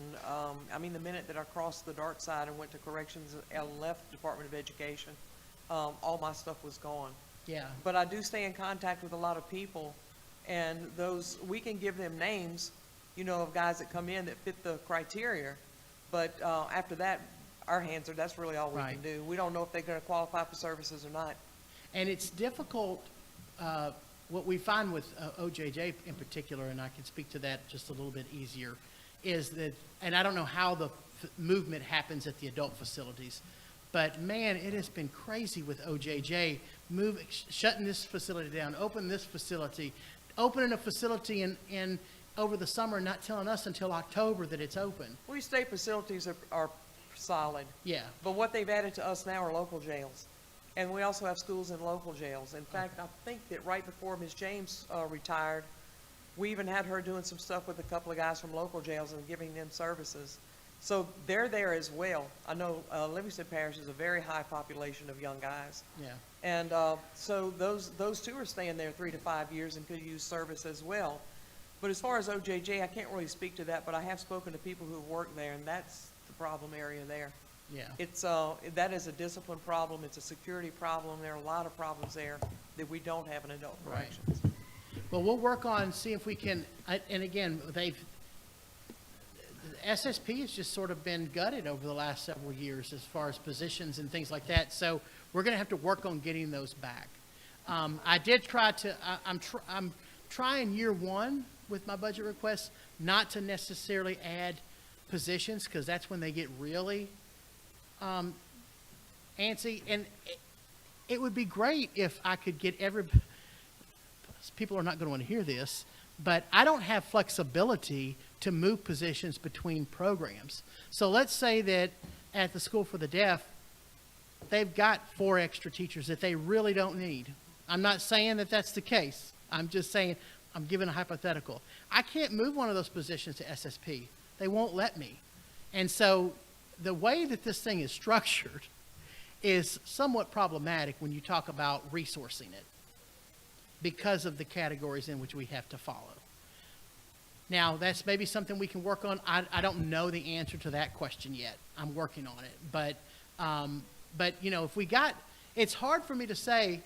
S7: I mean, the minute that I crossed the dark side and went to corrections and left Department of Education, all my stuff was gone.
S4: Yeah.
S7: But I do stay in contact with a lot of people, and we can give them names, you know, of guys that come in that fit the criteria, but, after that, our hands are, that's really all we
S4: Right.
S7: can do. We don't know if they're gonna qualify for services or not.
S4: And it's difficult, what we find with OJJ in particular, and I can speak to that just a little bit easier, is that, and I don't know how the movement happens at the adult facilities, but man, it has been crazy with OJJ, shutting this facility down, opening this facility, opening a facility in over the summer, not telling us until October that it's open.
S7: We state facilities are solid.
S4: Yeah.
S7: But what they've added to us now are local jails. And we also have schools in local jails. In fact, I think that right before Ms. James retired, we even had her doing some stuff with a couple of guys from local jails and giving them services. So they're there as well. I know Livingston Parish is a very high population of young guys.
S4: Yeah.
S7: And so those two are staying there 3 to 5 years and could use service as well. But as far as OJJ, I can't really speak to that, but I have spoken to people who work there, and that's the problem area there.
S4: Yeah.
S7: It's, that is a discipline problem, it's a security problem, there are a lot of problems there that we don't have in adult
S4: Right.
S7: corrections.
S4: Well, we'll work on, see if we can, and again, the SSP has just sort of been gutted over the last several years as far as positions and things like that, so we're gonna have to work on getting those back. I did try to, I'm trying year one with my budget requests, not to necessarily add positions, because that's when they get really antsy, and it would be great if I could get people are not going to want to hear this, but I don't have flexibility to move positions between programs. So let's say that at the School for the Deaf, they've got 4 extra teachers that they really don't need. I'm not saying that that's the case. I'm just saying, I'm giving a hypothetical. I can't move one of those positions to SSP. They won't let me. And so the way that this thing is structured is somewhat problematic when you talk about resourcing it, because of the categories in which we have to follow. Now, that's maybe something we can work on. I don't know the answer to that question yet. I'm working on it. But you know, it's hard for me to say,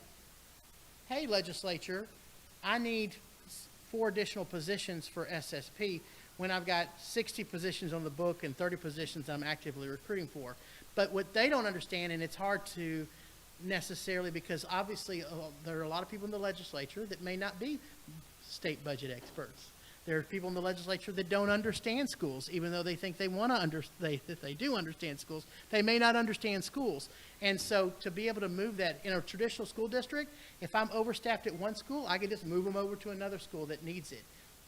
S4: hey, legislature, I need 4 additional positions for SSP when I've got 60 positions on the book and 30 positions I'm actively recruiting for. But what they don't understand, and it's hard to necessarily, because obviously there are a lot of people in the legislature that may not be state budget experts. There are people in the legislature that don't understand schools, even though they think they they do understand schools. They may not understand schools. And so to be able to move that in a traditional school district, if I'm overstaffed at one school, I can just move them over to another school that needs it.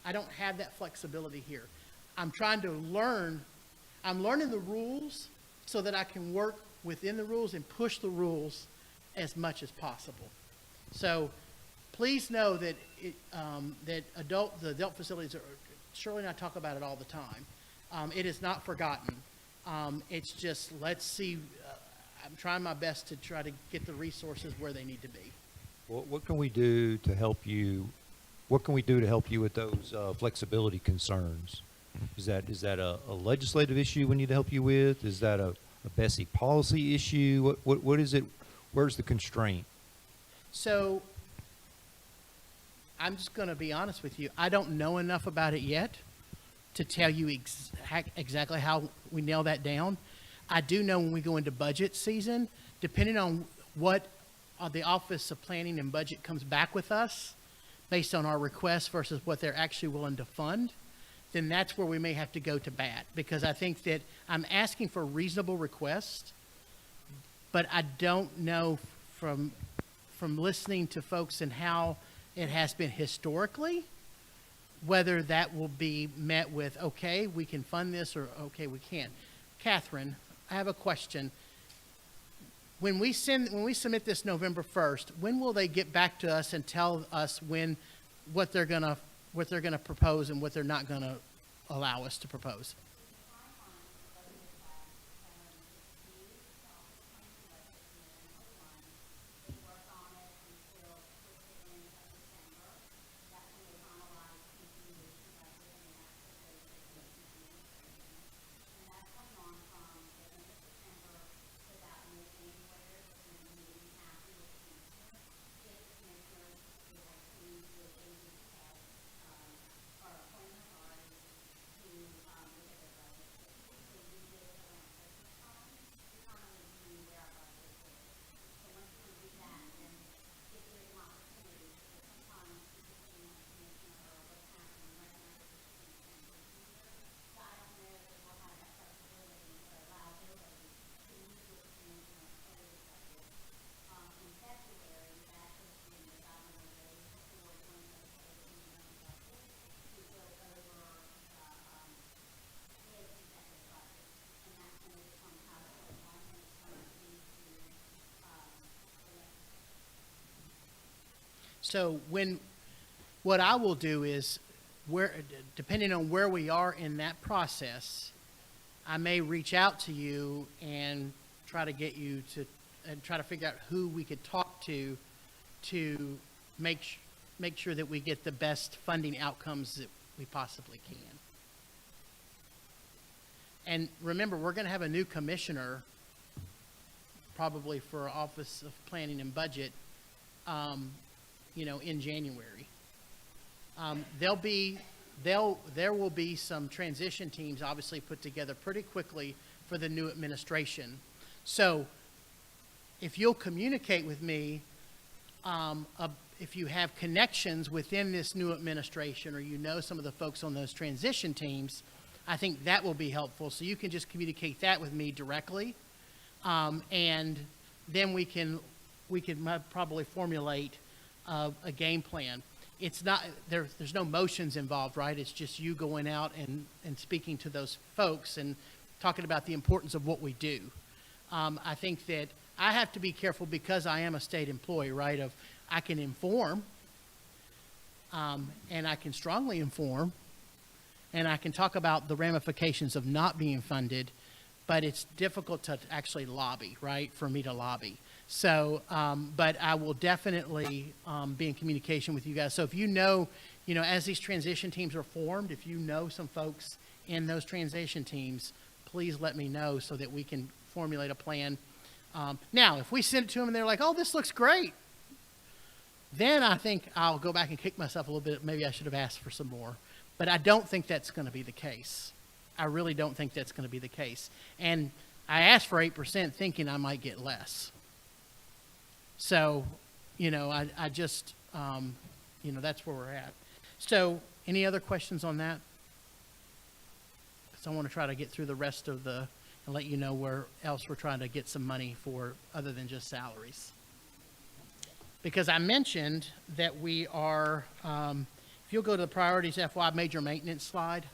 S4: I don't have that flexibility here. I'm trying to learn. I'm learning the rules so that I can work within the rules and push the rules as much as possible. So please know that the adult facilities are, Shirley and I talk about it all the time. It is not forgotten. It's just, let's see, I'm trying my best to try to get the resources where they need to be.
S3: What can we do to help you? What can we do to help you with those flexibility concerns? Is that a legislative issue we need to help you with? Is that a Bessie policy issue? What is it? Where's the constraint?
S4: So I'm just going to be honest with you. I don't know enough about it yet to tell you exactly how we nail that down. I do know when we go into budget season, depending on what the Office of Planning and Budget comes back with us, based on our requests versus what they're actually willing to fund, then that's where we may have to go to bat. Because I think that I'm asking for reasonable requests, but I don't know from listening to folks and how it has been historically, whether that will be met with, okay, we can fund this, or okay, we can't. Catherine, I have a question. When we submit this November 1st, when will they get back to us and tell us what they're gonna propose and what they're not gonna allow us to propose? So what I will do is, depending on where we are in that process, I may reach out to you and try to get you to, and try to figure out who we could talk to make sure that we get the best funding outcomes that we possibly can. And remember, we're going to have a new commissioner, probably for Office of Planning and Budget, in January. There will be some transition teams obviously put together pretty quickly for the new administration. So if you'll communicate with me, if you have connections within this new administration or you know some of the folks on those transition teams, I think that will be helpful. So you can just communicate that with me directly, and then we can probably formulate a game plan. It's not there's no motions involved, right? It's just you going out and speaking to those folks and talking about the importance of what we do. I think that I have to be careful because I am a state employee, right? I can inform, and I can strongly inform, and I can talk about the ramifications of not being funded, but it's difficult to actually lobby, right? For me to lobby. So, but I will definitely be in communication with you guys. So if you know, as these transition teams are formed, if you know some folks in those transition teams, please let me know so that we can formulate a plan. Now, if we send it to them and they're like, oh, this looks great, then I think I'll go back and kick myself a little bit. Maybe I should have asked for some more. But I don't think that's going to be the case. I really don't think that's going to be the case. And I asked for 8% thinking I might get less. So, I just, that's where we're at. So, any other questions on that? Because I want to try to get through the rest of and let you know where else we're trying to get some money for other than just salaries. Because I mentioned that we are, if you'll go to the priorities FY major maintenance slide,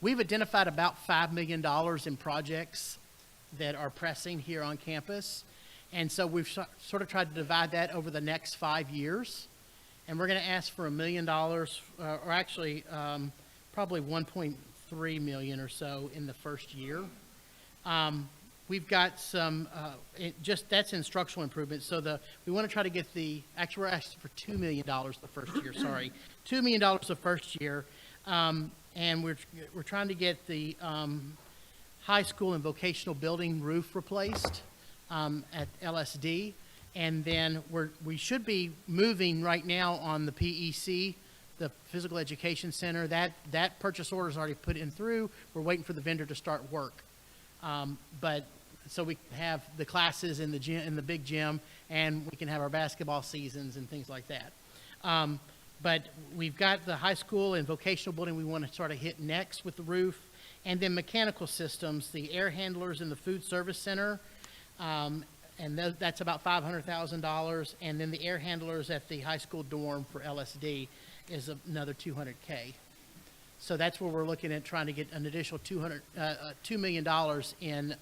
S4: we've identified about $5 million in projects that are pressing here on campus. And so we've sort of tried to divide that over the next 5 years. And we're going to ask for $1 million, or actually probably 1.3 million or so in the first year. We've got some, that's instructional improvements. So we want to try to get actually we're asking for $2 million the first year, sorry. $2 million the first year. And we're trying to get the high school and vocational building roof replaced at LSD. And then we should be moving right now on the PEC, the Physical Education Center. That purchase order is already put in through. We're waiting for the vendor to start work. But so we have the classes in the gym, in the big gym, and we can have our basketball seasons and things like that. But we've got the high school and vocational building we want to sort of hit next with the roof. And then mechanical systems, the air handlers in the food service center, and that's about $500,000. And then the air handlers at the high school dorm for LSD is another $200K. So that's where we're looking at trying to get an additional $2 million in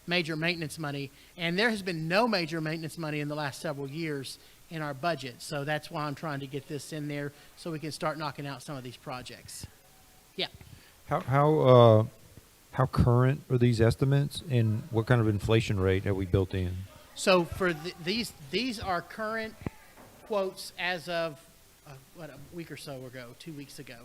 S4: major maintenance money. And there has been no major maintenance money in the last several years in our budget. So that's why I'm trying to get this in there so we can start knocking out some of these projects. Yeah.
S3: How current are these estimates, and what kind of inflation rate have we built in?
S4: So for these are current quotes as of a week or so ago, 2 weeks ago.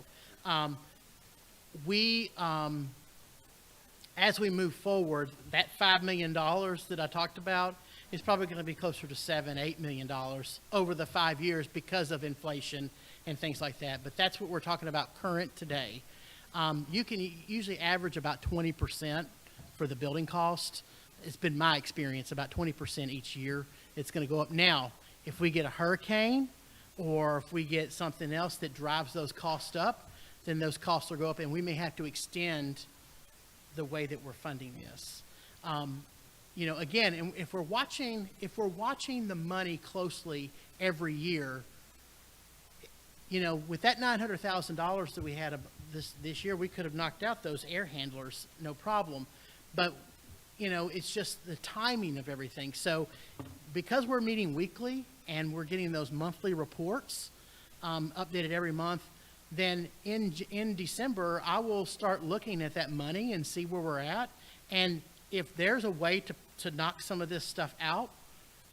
S4: As we move forward, that $5 million that I talked about is probably going to be closer to $7-8 million over the 5 years because of inflation and things like that. But that's what we're talking about current today. You can usually average about 20% for the building cost. It's been my experience, about 20% each year. It's going to go up. Now, if we get a hurricane or if we get something else that drives those costs up, then those costs will go up, and we may have to extend the way that we're funding this. Again, and if we're watching the money closely every year, with that $900,000 that we had this year, we could have knocked out those air handlers, no problem. But, it's just the timing of everything. So because we're meeting weekly and we're getting those monthly reports updated every month, then in December, I will start looking at that money and see where we're at. And if there's a way to knock some of this stuff out,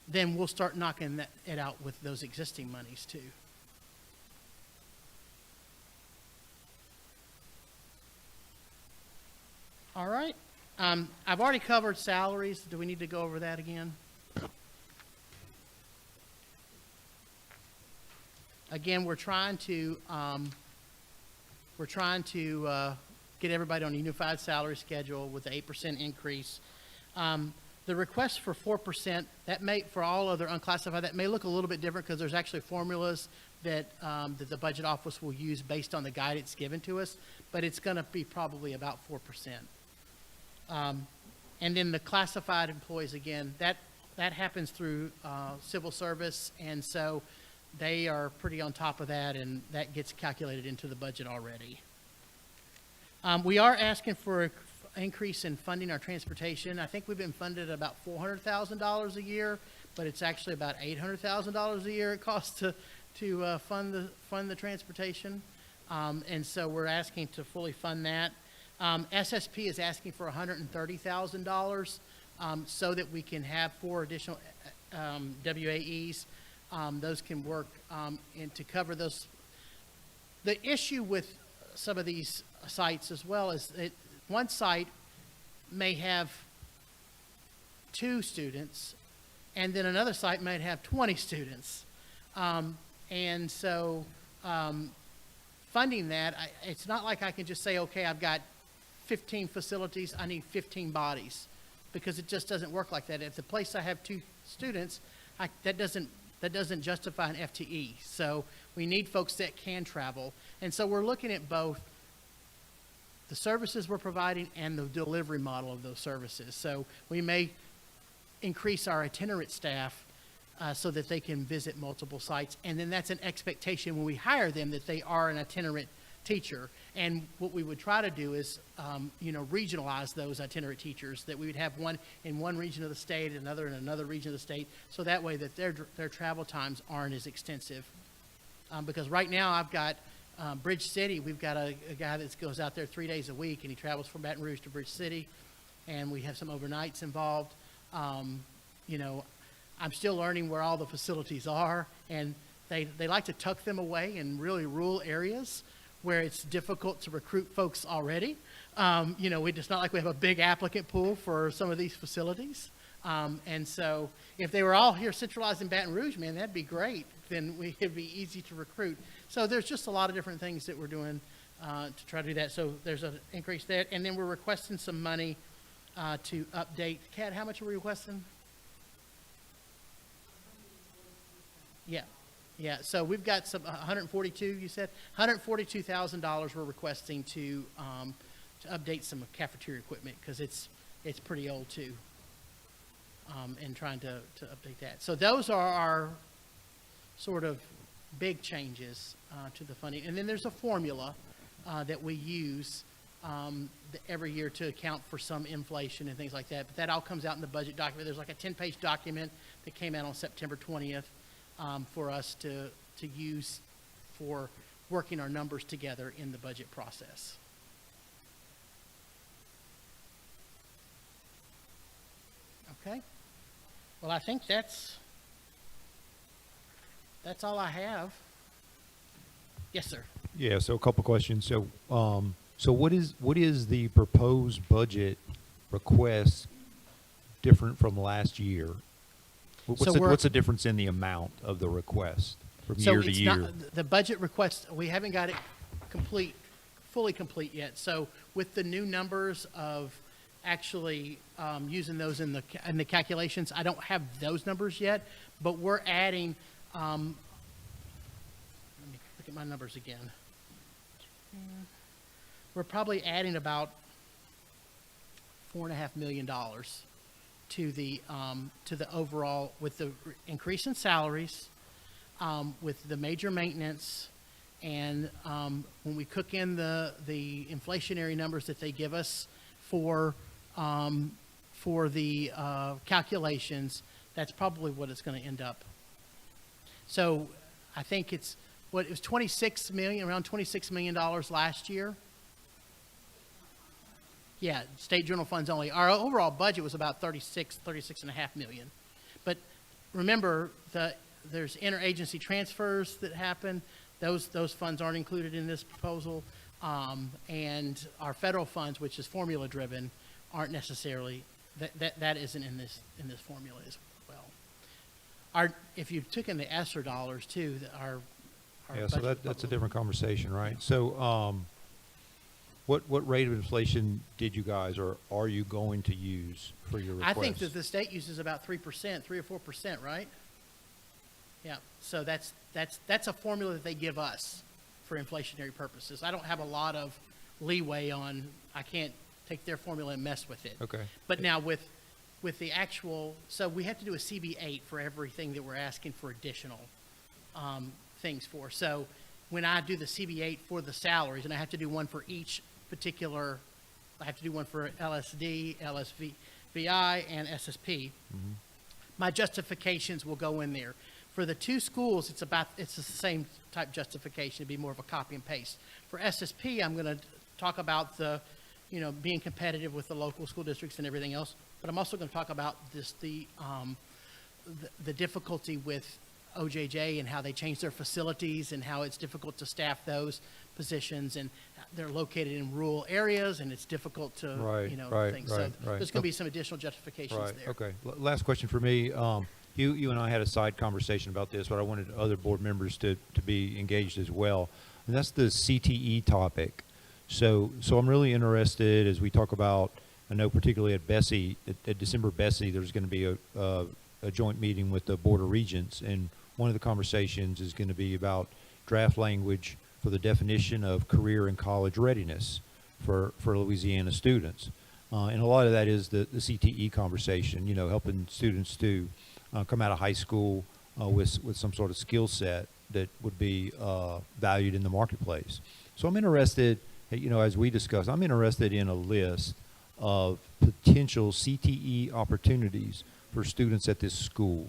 S4: then we'll start knocking it out with those existing monies too. All right. I've already covered salaries. Do we need to go over that again? Again, we're trying to get everybody on a unified salary schedule with the 8% increase. The request for 4%, that may, for all other unclassified, that may look a little bit different because there's actually formulas that the budget office will use based on the guidance given to us, but it's going to be probably about 4%. And then the classified employees, again, that happens through civil service, and so they are pretty on top of that, and that gets calculated into the budget already. We are asking for an increase in funding our transportation. I think we've been funded about $400,000 a year, but it's actually about $800,000 a year it costs to fund the transportation, and so we're asking to fully fund that. SSP is asking for $130,000 so that we can have 4 additional WAEs. Those can work and to cover those. The issue with some of these sites as well is that one site may have 2 students, and then another site might have 20 students. And so funding that, it's not like I can just say, okay, I've got 15 facilities, I need 15 bodies, because it just doesn't work like that. If the place I have 2 students, that doesn't justify an FTE. So we need folks that can travel. And so we're looking at both the services we're providing and the delivery model of those services. So we may increase our itinerant staff so that they can visit multiple sites. And then that's an expectation when we hire them that they are an itinerant teacher. And what we would try to do is, regionalize those itinerant teachers, that we would have one in one region of the state, another in another region of the state, so that way that their travel times aren't as extensive. Because right now I've got Bridge City, we've got a guy that goes out there 3 days a week, and he travels from Baton Rouge to Bridge City, and we have some overnights involved. I'm still learning where all the facilities are, and they like to tuck them away in really rural areas where it's difficult to recruit folks already. It's not like we have a big applicant pool for some of these facilities. And so if they were all here centralized in Baton Rouge, man, that'd be great. Then it'd be easy to recruit. So there's just a lot of different things that we're doing to try to do that. So there's an increase there. And then we're requesting some money to update. Kat, how much are we requesting? Yeah. Yeah, so we've got some 142, you said? $142,000 we're requesting to update some cafeteria equipment, because it's pretty old too, and trying to update that. So those are our sort of big changes to the funding. And then there's a formula that we use every year to account for some inflation and things like that. But that all comes out in the budget document. There's like a 10-page document that came out on September 20th. For us to use for working our numbers together in the budget process. Okay. Well, I think that's all I have. Yes, sir.
S3: Yeah, so a couple questions. So, what is the proposed budget request different from last year? What's the difference in the amount of the request from year to year?
S4: The budget request, we haven't got it fully complete yet. So with the new numbers of actually using those in the calculations, I don't have those numbers yet, but we're adding, let me look at my numbers again. We're probably adding about $4.5 million to the overall, with the increase in salaries, with the major maintenance, and when we cook in the inflationary numbers that they give us for the calculations, That's probably what it's going to end up. So I think it was 26 million, around $26 million last year. Yeah, state general funds only. Our overall budget was about 36.5 million. But remember, there's interagency transfers that happen. Those funds aren't included in this proposal. And our federal funds, which is formula driven, aren't necessarily, that isn't in this formula as well. If you took in the ESSER dollars too, our
S3: Yeah, so
S4: budget
S3: that's a
S4: proposal-
S3: different conversation, right? So, what rate of inflation did you guys, or are you going to use for your
S4: I
S3: request?
S4: think that the state uses about 3%, 3 or 4%, right? Yeah, so that's a formula that they give us for inflationary purposes. I don't have a lot of leeway on, I can't take their formula and mess with it.
S3: Okay.
S4: But now with the actual, so we have to do a CB8 for everything that we're asking for additional things for. So when I do the CB8 for the salaries, and I have to do one for each particular, I have to do one for LSD, LSVI, and SSP. My justifications will go in there. For the two schools, it's the same type justification. It'd be more of a copy and paste. For SSP, I'm going to talk about being competitive with the local school districts and everything else. But I'm also going to talk about the difficulty with OJJ and how they change their facilities and how it's difficult to staff those positions, and they're located in rural areas and it's difficult to,
S3: Right,
S4: things. So
S3: right.
S4: there's going to be some additional justifications
S3: Right,
S4: there.
S3: okay. Last question for me. You and I had a side conversation about this, but I wanted other board members to be engaged as well. And that's the CTE topic. So I'm really interested as we talk about, I know particularly at Bessie, at December Bessie, there's going to be a joint meeting with the Board of Regents, and one of the conversations is going to be about draft language for the definition of career and college readiness for Louisiana students. And a lot of that is the CTE conversation, helping students to come out of high school with some sort of skill set that would be valued in the marketplace. So I'm interested, as we discussed, I'm interested in a list of potential CTE opportunities for students at this school.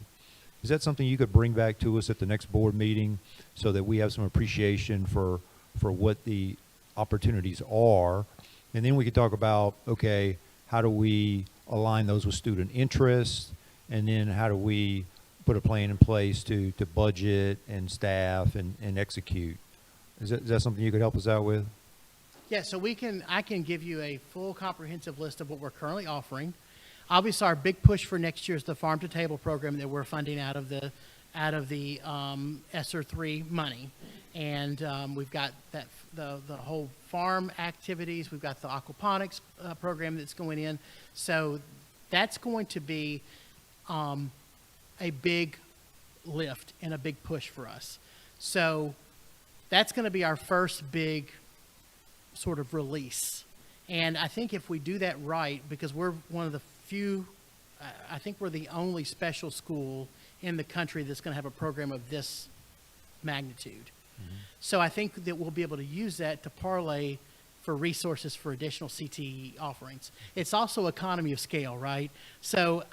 S3: Is that something you could bring back to us at the next board meeting so that we have some appreciation for what the opportunities are? And then we could talk about, okay, how do we align those with student interest? And then how do we put a plan in place to budget and staff and execute? Is that something you could help us out with?
S4: Yeah, so I can give you a full comprehensive list of what we're currently offering. Obviously, our big push for next year is the Farm to Table program that we're funding out of the ESSER 3 money, and we've got the whole farm activities. We've got the aquaponics program that's going in, so that's going to be a big lift and a big push for us. So that's going to be our first big sort of release. And I think if we do that right, because we're one of the few, I think we're the only special school in the country that's going to have a program of this magnitude. So I think that we'll be able to use that to parlay for resources for additional CTE offerings. It's also economy of scale, right? So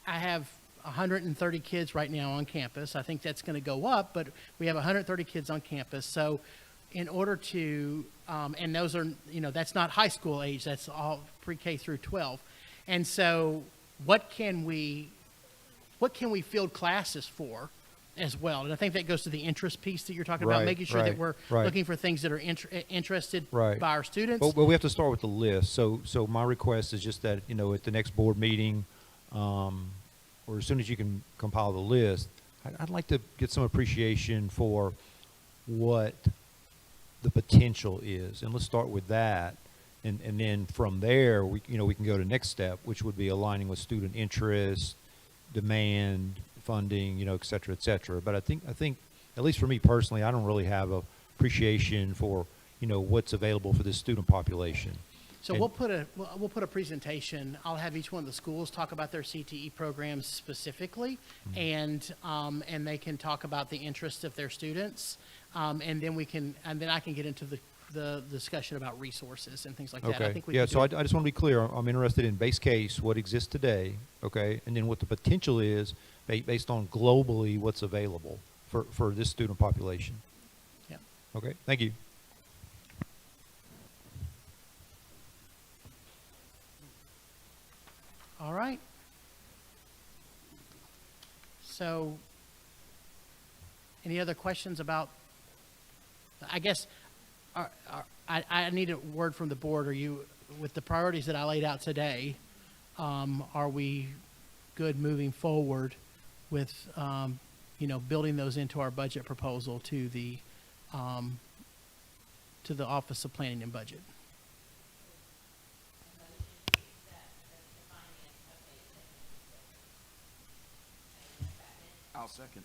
S4: I have 130 kids right now on campus. I think that's going to go up, but we have 130 kids on campus. So in order to, and those are, that's not high school age, that's all pre-K through 12. And so what can we field classes for as well? And I think that goes to the interest piece that you're talking about, making sure that we're looking for things that are interested by our students.
S3: But we have to start with the list. So my request is just that, at the next board meeting, or as soon as you can compile the list, I'd like to get some appreciation for what the potential is. And let's start with that. And then from there, we can go to next step, which would be aligning with student interest, demand, funding, et cetera, et cetera. But I think, at least for me personally, I don't really have a appreciation for, what's available for this student population.
S4: So we'll put a presentation. I'll have each one of the schools talk about their CTE programs specifically, and they can talk about the interests of their students, and then I can get into the the discussion about resources and things like that. I
S3: Okay,
S4: think we
S3: yeah,
S4: can
S3: so
S4: do
S3: I just want to be clear, I'm interested in base case, what exists today, okay, and then what the potential is based on globally what's available for this student population.
S4: Yeah.
S3: Okay, thank you.
S4: All right. So, any other questions about, I guess, I need a word from the board. Are you, with the priorities that I laid out today, are we good moving forward with, building those into our budget proposal to the Office of Planning and Budget?
S6: I'll second.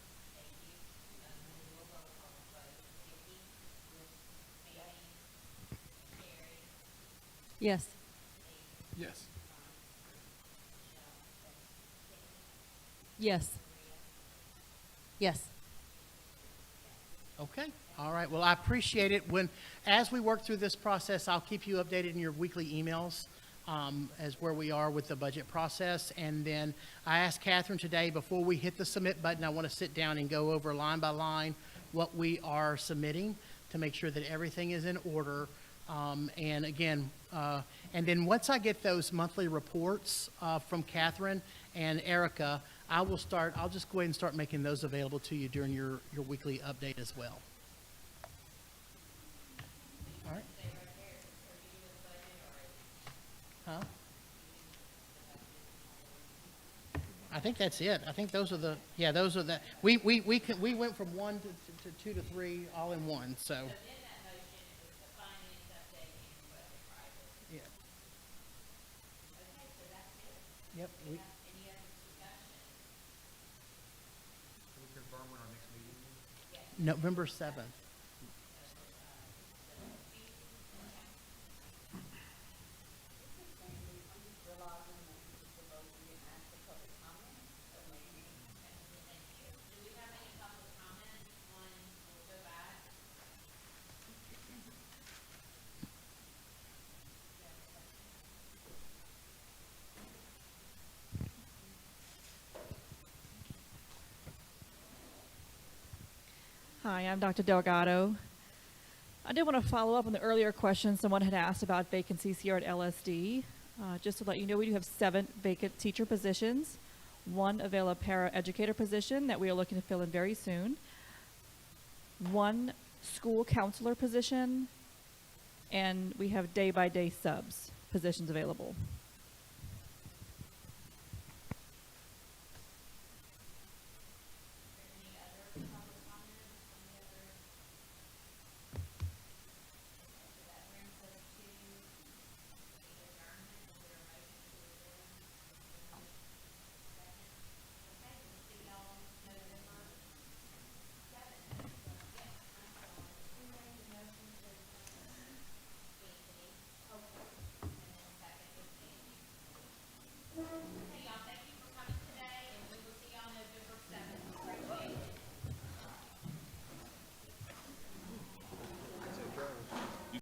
S8: Yes.
S6: Yes.
S8: Yes. Yes.
S4: Okay, all right. Well, I appreciate it. As we work through this process, I'll keep you updated in your weekly emails as where we are with the budget process. And then I asked Catherine today, before we hit the submit button, I want to sit down and go over line by line what we are submitting to make sure that everything is in order. And again, and then once I get those monthly reports from Catherine and Erica, I'll just go ahead and start making those available to you during your weekly update as well. All right. Huh? I think that's it. I think those are those are the, we went from 1 to 2 to 3 all in one, so. Yeah. Yep. November 7th.
S8: Hi, I'm Dr. Delgado. I did want to follow up on the earlier question someone had asked about vacancies here at LSD. Just to let you know, we do have 7 vacant teacher positions, 1 available para-educator position that we are looking to fill in very soon, 1 school counselor position, and we have day-by-day subs positions available.